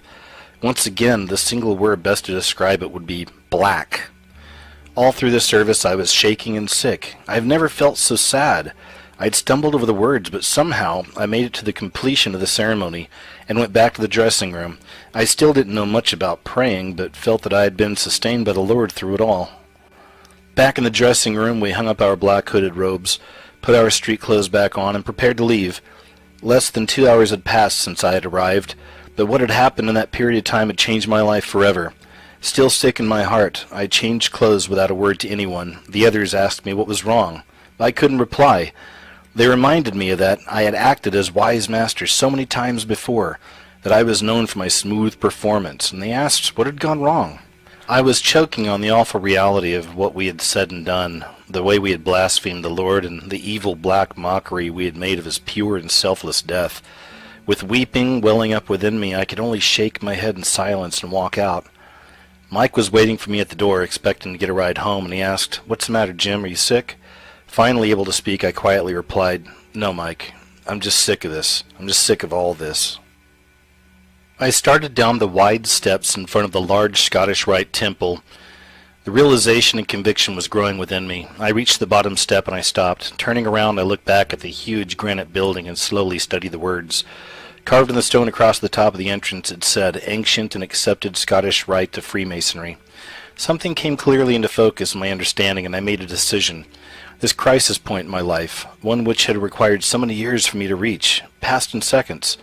Once again, the single word best to describe it would be black. All through the service I was shaking and sick. I have never felt so sad. I'd stumbled over the words, but somehow I made it to the completion of the ceremony and went back to the dressing room. I still didn't know much about praying, but felt that I had been sustained by the Lord through it all. Back in the dressing room, we hung up our black hooded robes, put our street clothes back on, and prepared to leave. Less than 2 hours had passed since I had arrived, but what had happened in that period of time had changed my life forever. Still sick in my heart, I changed clothes without a word to anyone. The others asked me what was wrong. I couldn't reply. They reminded me that I had acted as wise masters so many times before, that I was known for my smooth performance, and they asked what had gone wrong. I was choking on the awful reality of what we had said and done, the way we had blasphemed the Lord, and the evil black mockery we had made of his pure and selfless death. With weeping welling up within me, I could only shake my head in silence and walk out. Mike was waiting for me at the door, expecting to get a ride home, and he asked, "What's the matter, Jim? Are you sick?" Finally able to speak, I quietly replied, "No, Mike. I'm just sick of this. I'm just sick of all this." I started down the wide steps in front of the large Scottish Rite temple. The realization and conviction was growing within me. I reached the bottom step and I stopped. Turning around, I looked back at the huge granite building and slowly studied the words. Carved in the stone across the top of the entrance, it said, "Ancient and Accepted Scottish Rite to Freemasonry." Something came clearly into focus in my understanding, and I made a decision. This crisis point in my life, one which had required so many years for me to reach, passed in seconds.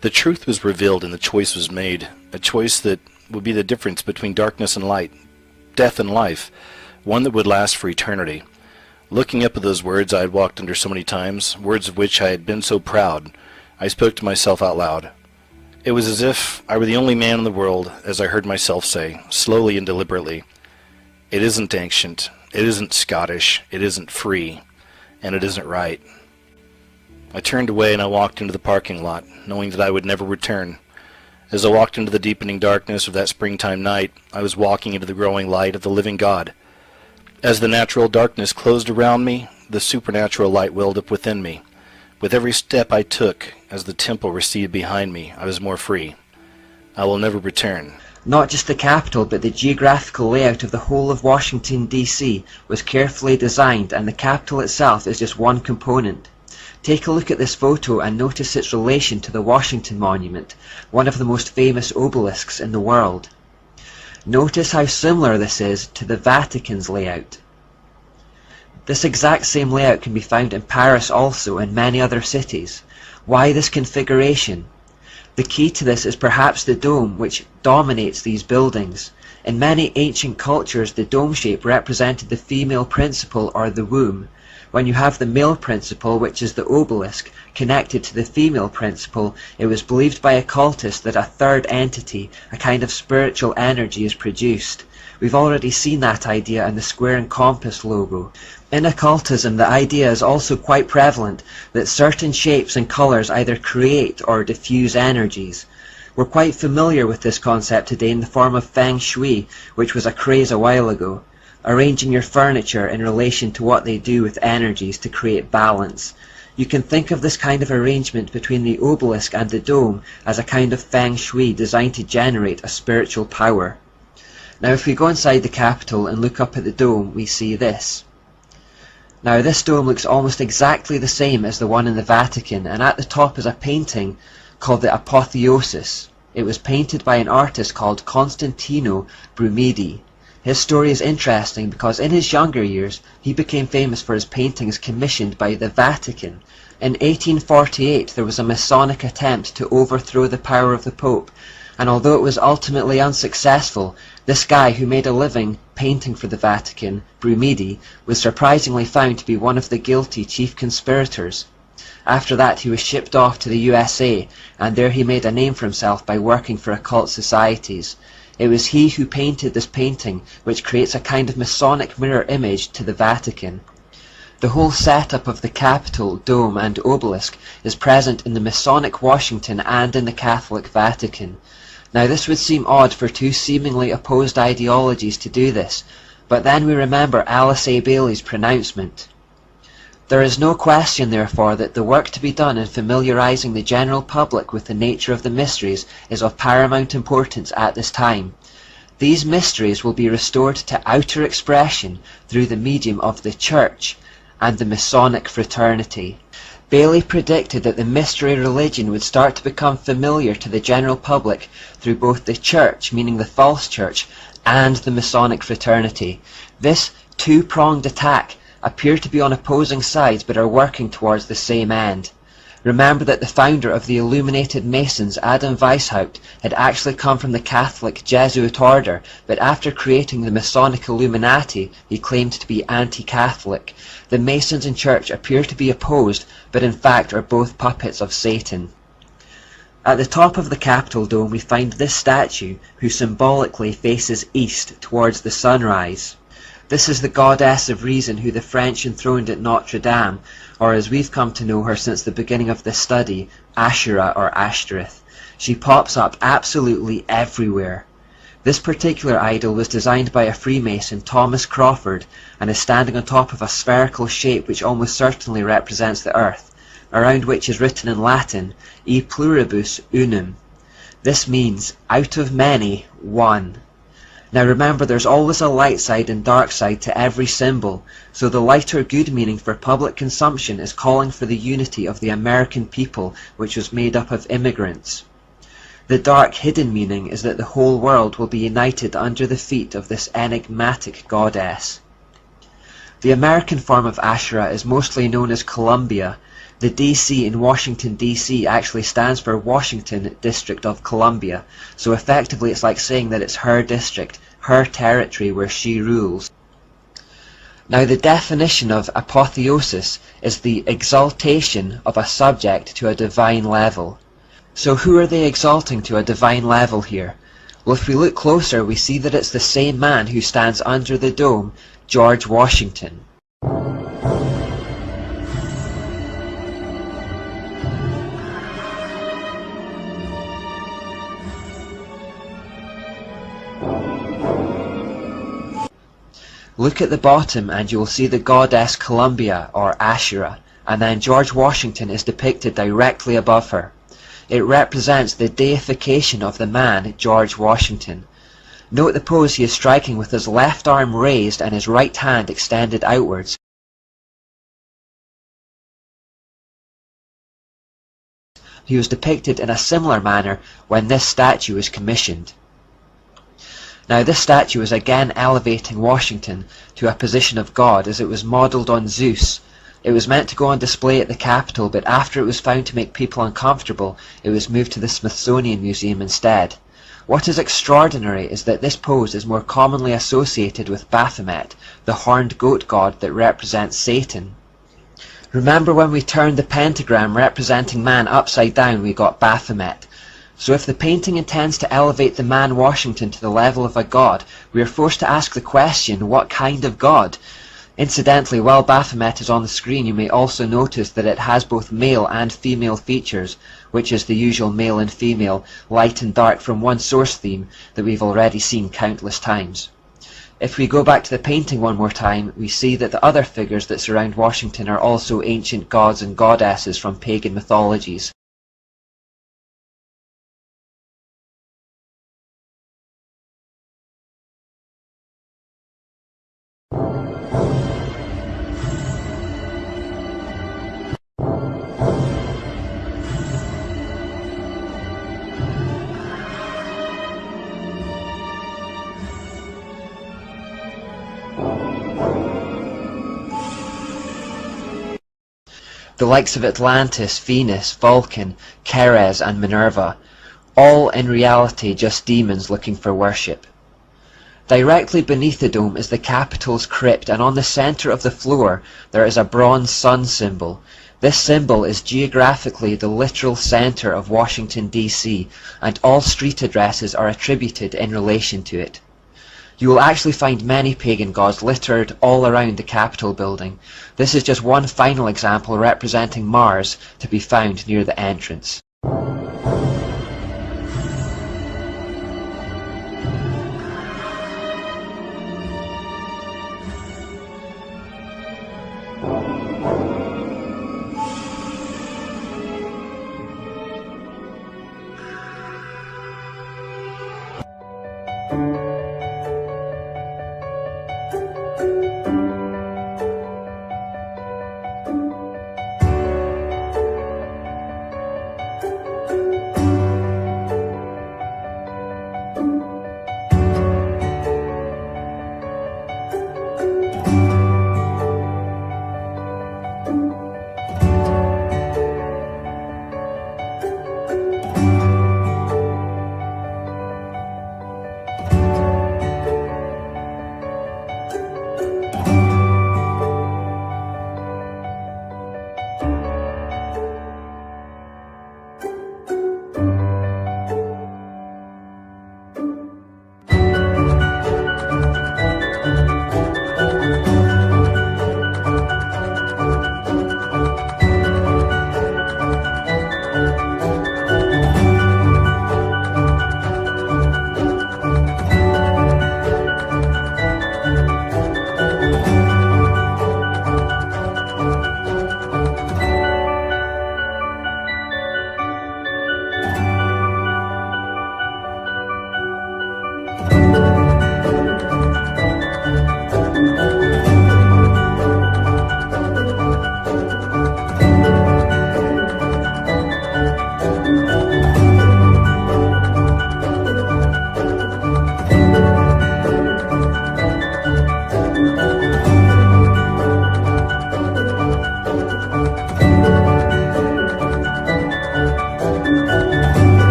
The truth was revealed and the choice was made, a choice that would be the difference between darkness and light, death and life, one that would last for eternity. Looking up at those words I had walked under so many times, words of which I had been so proud, I spoke to myself out loud. It was as if I were the only man in the world, as I heard myself say, slowly and deliberately, "It isn't ancient, it isn't Scottish, it isn't free, and it isn't right." I turned away and I walked into the parking lot, knowing that I would never return. As I walked into the deepening darkness of that springtime night, I was walking into the growing light of the living God. As the natural darkness closed around me, the supernatural light welled up within me. With every step I took, as the temple receded behind me, I was more free. I will never return. Not just the capital, but the geographical layout of the whole of Washington, D.C. was carefully designed, and the capital itself is just one component. Take a look at this photo and notice its relation to the Washington Monument, one of the most famous obelisks in the world. Notice how similar this is to the Vatican's layout. This exact same layout can be found in Paris also and many other cities. Why this configuration? The key to this is perhaps the dome, which dominates these buildings. In many ancient cultures, the dome shape represented the female principle or the womb. When you have the male principle, which is the obelisk, connected to the female principle, it was believed by occultists that a third entity, a kind of spiritual energy, is produced. We've already seen that idea in the square and compass logo. In occultism, the idea is also quite prevalent that certain shapes and colours either create or diffuse energies. We're quite familiar with this concept today in the form of Feng Shui, which was a craze a while ago. Arranging your furniture in relation to what they do with energies to create balance. You can think of this kind of arrangement between the obelisk and the dome as a kind of Feng Shui designed to generate a spiritual power. Now if we go inside the Capitol and look up at the dome, we see this. Now this dome looks almost exactly the same as the one in the Vatican, and at the top is a painting called the Apotheosis. It was painted by an artist called Constantino Brumidi. His story is interesting because in his younger years he became famous for his paintings commissioned by the Vatican. In 1848 there was a Masonic attempt to overthrow the power of the Pope, and although it was ultimately unsuccessful, this guy who made a living painting for the Vatican, Brumidi, was surprisingly found to be one of the guilty chief conspirators. After that he was shipped off to the USA, and there he made a name for himself by working for occult societies. It was he who painted this painting, which creates a kind of Masonic mirror image to the Vatican. The whole setup of the Capitol, dome and obelisk is present in the Masonic Washington and in the Catholic Vatican. Now this would seem odd for two seemingly opposed ideologies to do this, but then we remember Alice A. Bailey's pronouncement. There is no question, therefore, that the work to be done in familiarizing the general public with the nature of the mysteries is of paramount importance at this time. These mysteries will be restored to outer expression through the medium of the Church, and the Masonic fraternity. Bailey predicted that the mystery religion would start to become familiar to the general public through both the church, meaning the false church, and the Masonic fraternity. This two-pronged attack appear to be on opposing sides but are working towards the same end. Remember that the founder of the Illuminated Masons, Adam Weishaupt, had actually come from the Catholic Jesuit order, but after creating the Masonic Illuminati, he claimed to be anti-Catholic. The Masons and Church appear to be opposed, but in fact are both puppets of Satan. At the top of the Capitol dome we find this statue, who symbolically faces east towards the sunrise. This is the goddess of reason who the French enthroned at Notre Dame, or as we've come to know her since the beginning of this study, Asherah or Ashtoreth. She pops up absolutely everywhere. This particular idol was designed by a Freemason, Thomas Crawford, and is standing on top of a spherical shape which almost certainly represents the earth, around which is written in Latin, E pluribus unum. This means, out of many, one. Now remember, there's always a light side and dark side to every symbol, so the lighter good meaning for public consumption is calling for the unity of the American people, which was made up of immigrants. The dark hidden meaning is that the whole world will be united under the feet of this enigmatic goddess. The American form of Asherah is mostly known as Columbia. The DC in Washington, D.C. actually stands for Washington District of Columbia, so effectively it's like saying that it's her district, her territory where she rules. Now the definition of apotheosis is the exaltation of a subject to a divine level. So who are they exalting to a divine level here? Well, if we look closer, we see that it's the same man who stands under the dome, George Washington. Look at the bottom and you will see the goddess Columbia or Asherah, and then George Washington is depicted directly above her. It represents the deification of the man, George Washington. Note the pose he is striking with his left arm raised and his right hand extended outwards. He was depicted in a similar manner when this statue was commissioned. Now this statue is again elevating Washington to a position of God, as it was modelled on Zeus. It was meant to go on display at the Capitol, but after it was found to make people uncomfortable, it was moved to the Smithsonian Museum instead. What is extraordinary is that this pose is more commonly associated with Baphomet, the horned goat god that represents Satan. Remember when we turned the pentagram representing man upside down, we got Baphomet. So if the painting intends to elevate the man Washington to the level of a god, we are forced to ask the question, what kind of god? Incidentally, while Baphomet is on the screen, you may also notice that it has both male and female features, which is the usual male and female, light and dark from one source theme that we've already seen countless times. If we go back to the painting one more time, we see that the other figures that surround Washington are also ancient gods and goddesses from pagan mythologies. The likes of Atlantis, Venus, Vulcan, Ceres and Minerva, all in reality just demons looking for worship. Directly beneath the dome is the Capitol's crypt, and on the centre of the floor there is a bronze sun symbol. This symbol is geographically the literal centre of Washington, D.C., and all street addresses are attributed in relation to it. You will actually find many pagan gods littered all around the Capitol building. This is just one final example representing Mars to be found near the entrance.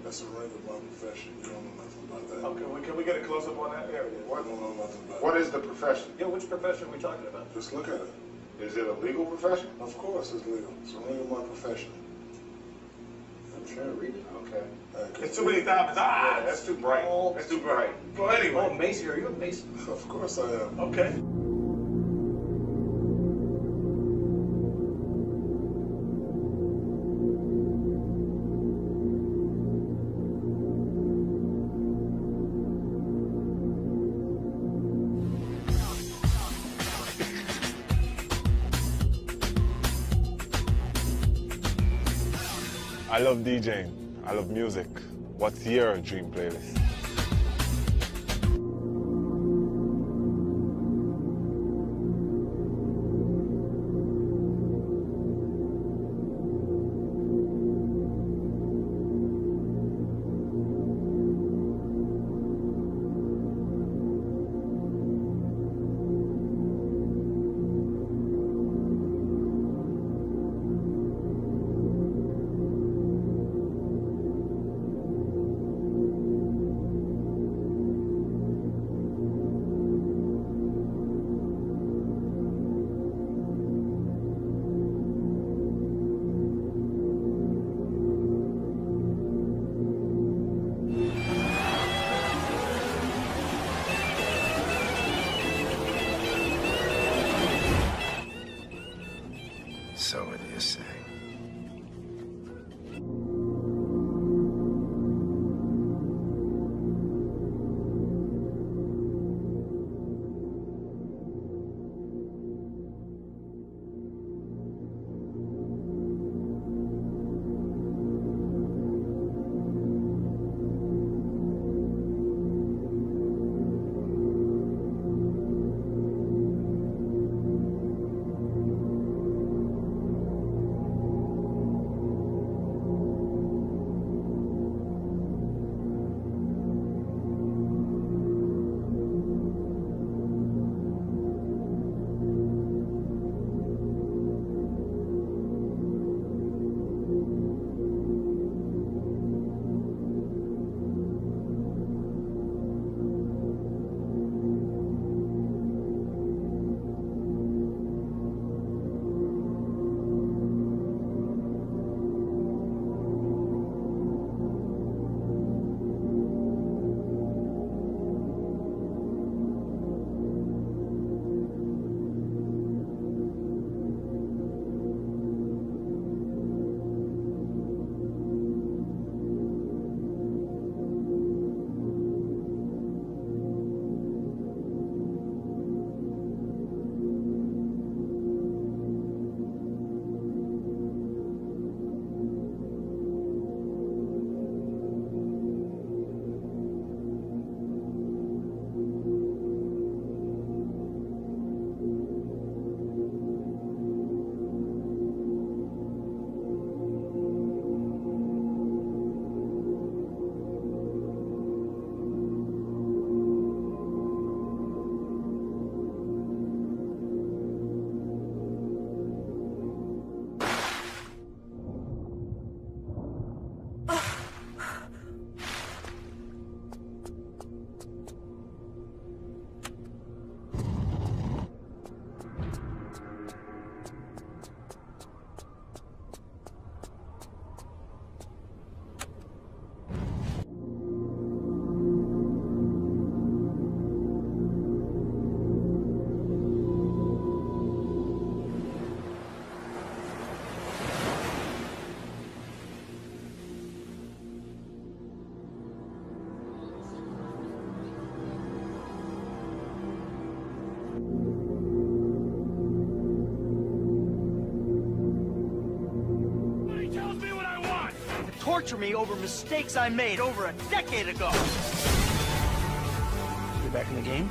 That's a ring of my profession. You don't know nothing about that. Okay, well, can we get a close-up on that area? What? I don't know nothing about What it. is the profession? Yeah, which profession are we talking about? Just look at it. Is it a legal profession? Of course it's legal. It's a ring of my profession. I'm trying to read it. Okay. It's too many diamonds. Ah, Yeah, that's too bright. That's too bright. Well, anyway. Oh, Mason, are you a Mason? Of course I am. Okay. I love DJing. I love music. What's your dream playlist? torture me over mistakes I made over a decade ago. You back in the game?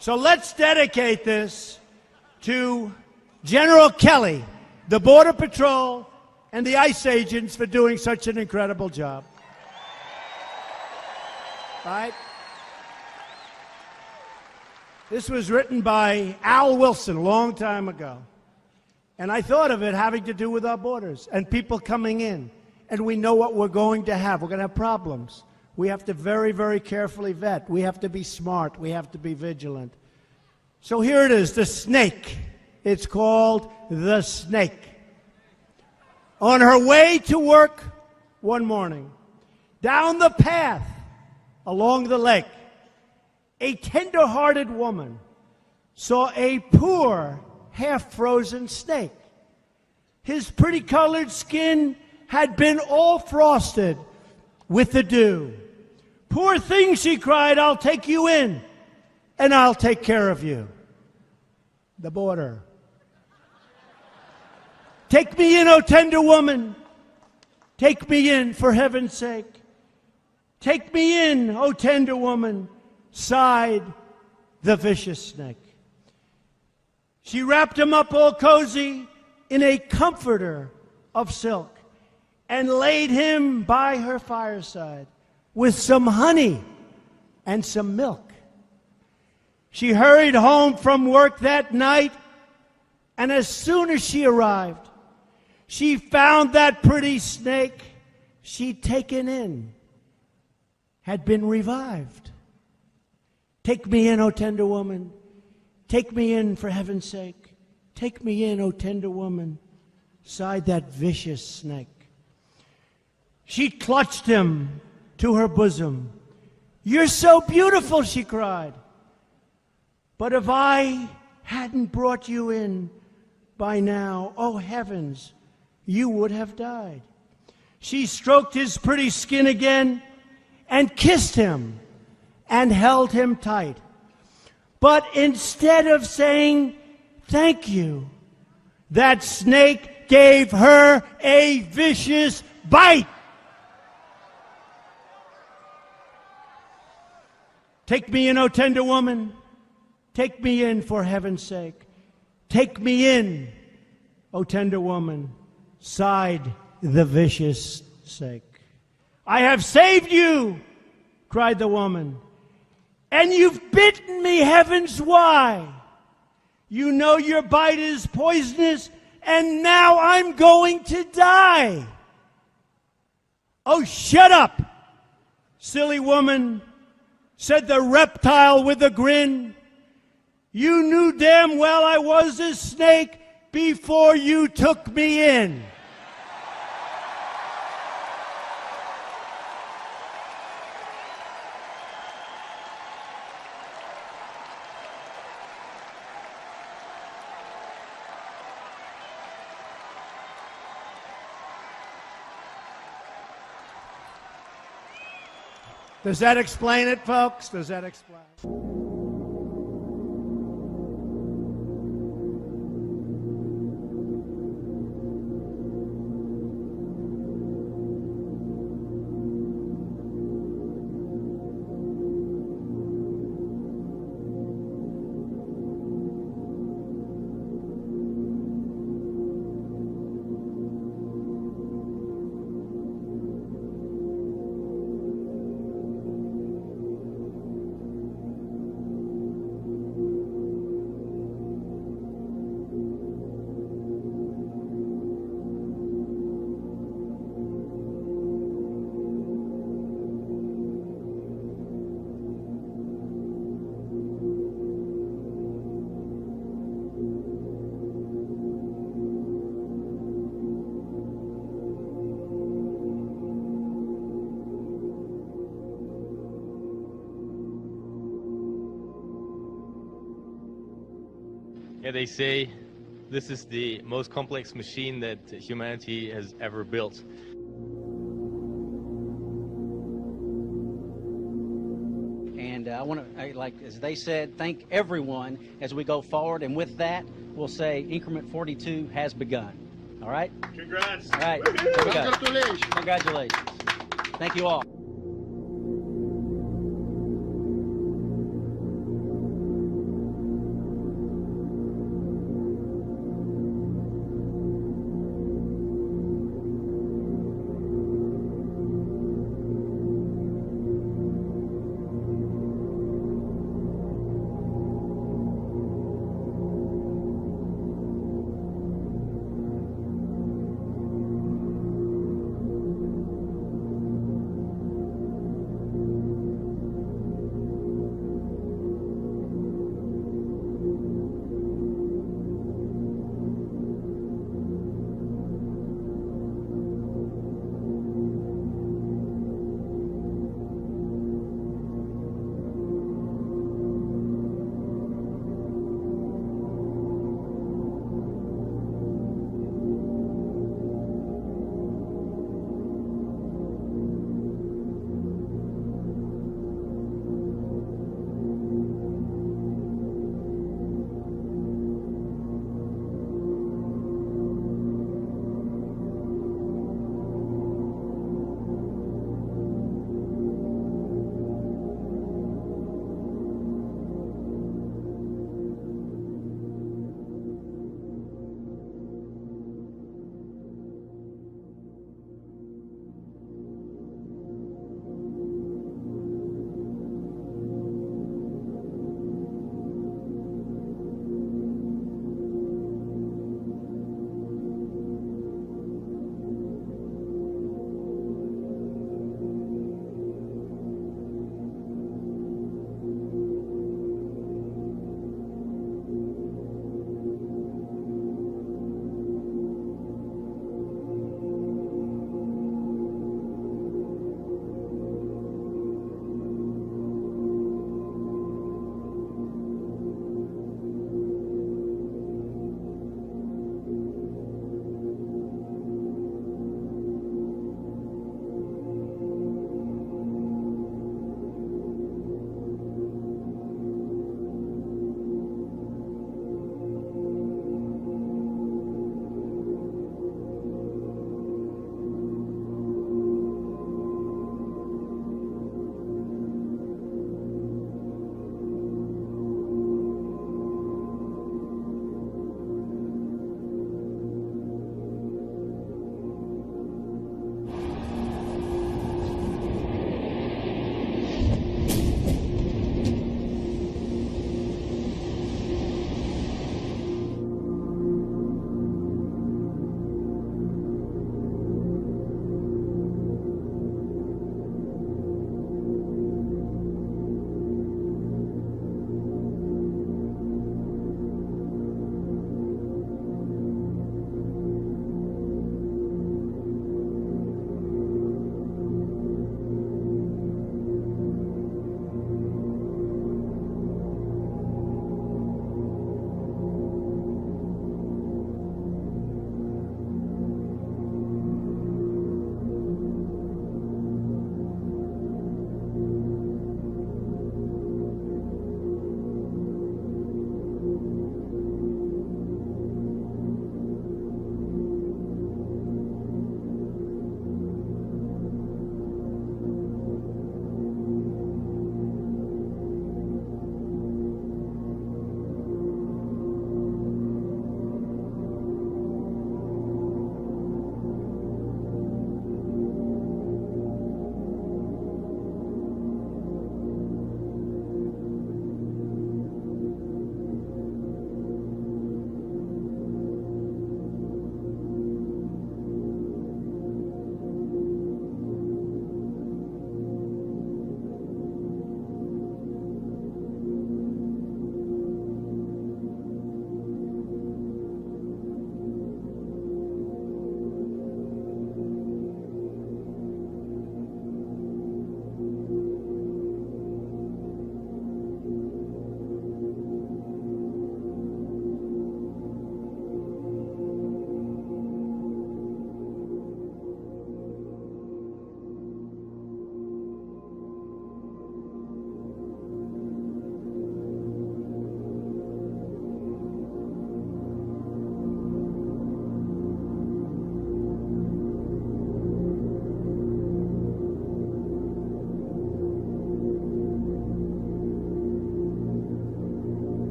So let's dedicate this to General Kelly, the Border Patrol, and the ICE agents for doing such an incredible job. Right? This was written by Al Wilson a long time ago. And I thought of it having to do with our borders and people coming in. And we know what we're going to have. We're going to have problems. We have to very, very carefully vet. We have to be smart. We have to be vigilant. So here it is, the snake. It's called the snake. On her way to work one morning, down the path along the lake, a tender-hearted woman saw a poor, half-frozen snake. His pretty-colored skin had been all frosted with the dew. "Poor thing," she cried, "I'll take you in, and I'll take care of you." The border. "Take me in, O tender woman. Take me in, for heaven's sake. Take me in, O tender woman," sighed the vicious snake. She wrapped him up all cozy in a comforter of silk and laid him by her fireside with some honey and some milk. She hurried home from work that night, and as soon as she arrived, she found that pretty snake she'd taken in had been revived. "Take me in, O tender woman. Take me in, for heaven's sake. Take me in, O tender woman," sighed that vicious snake. She clutched him to her bosom. "You're so beautiful," she cried. "But if I hadn't brought you in by now, oh heavens, you would have died." She stroked his pretty skin again and kissed him and held him tight. But instead of saying thank you, that snake gave her a vicious bite. Take me in, O tender woman. Take me in for heaven's sake. Take me in, O tender woman. Sighed the vicious snake. I have saved you, cried the woman. And you've bitten me, heavens, why? You know your bite is poisonous, and now I'm going to die. Oh, shut up, silly woman, said the reptile with a grin. You knew damn well I was a snake before you took me in. Does that explain it, folks? Does that explain it? Yeah, they say this is the most complex machine that humanity has ever built. And I want to, like as they said, thank everyone as we go forward. And with that, we'll say increment 42 has begun. All right? Congrats. All right. Congratulations. Congratulations. Thank you all.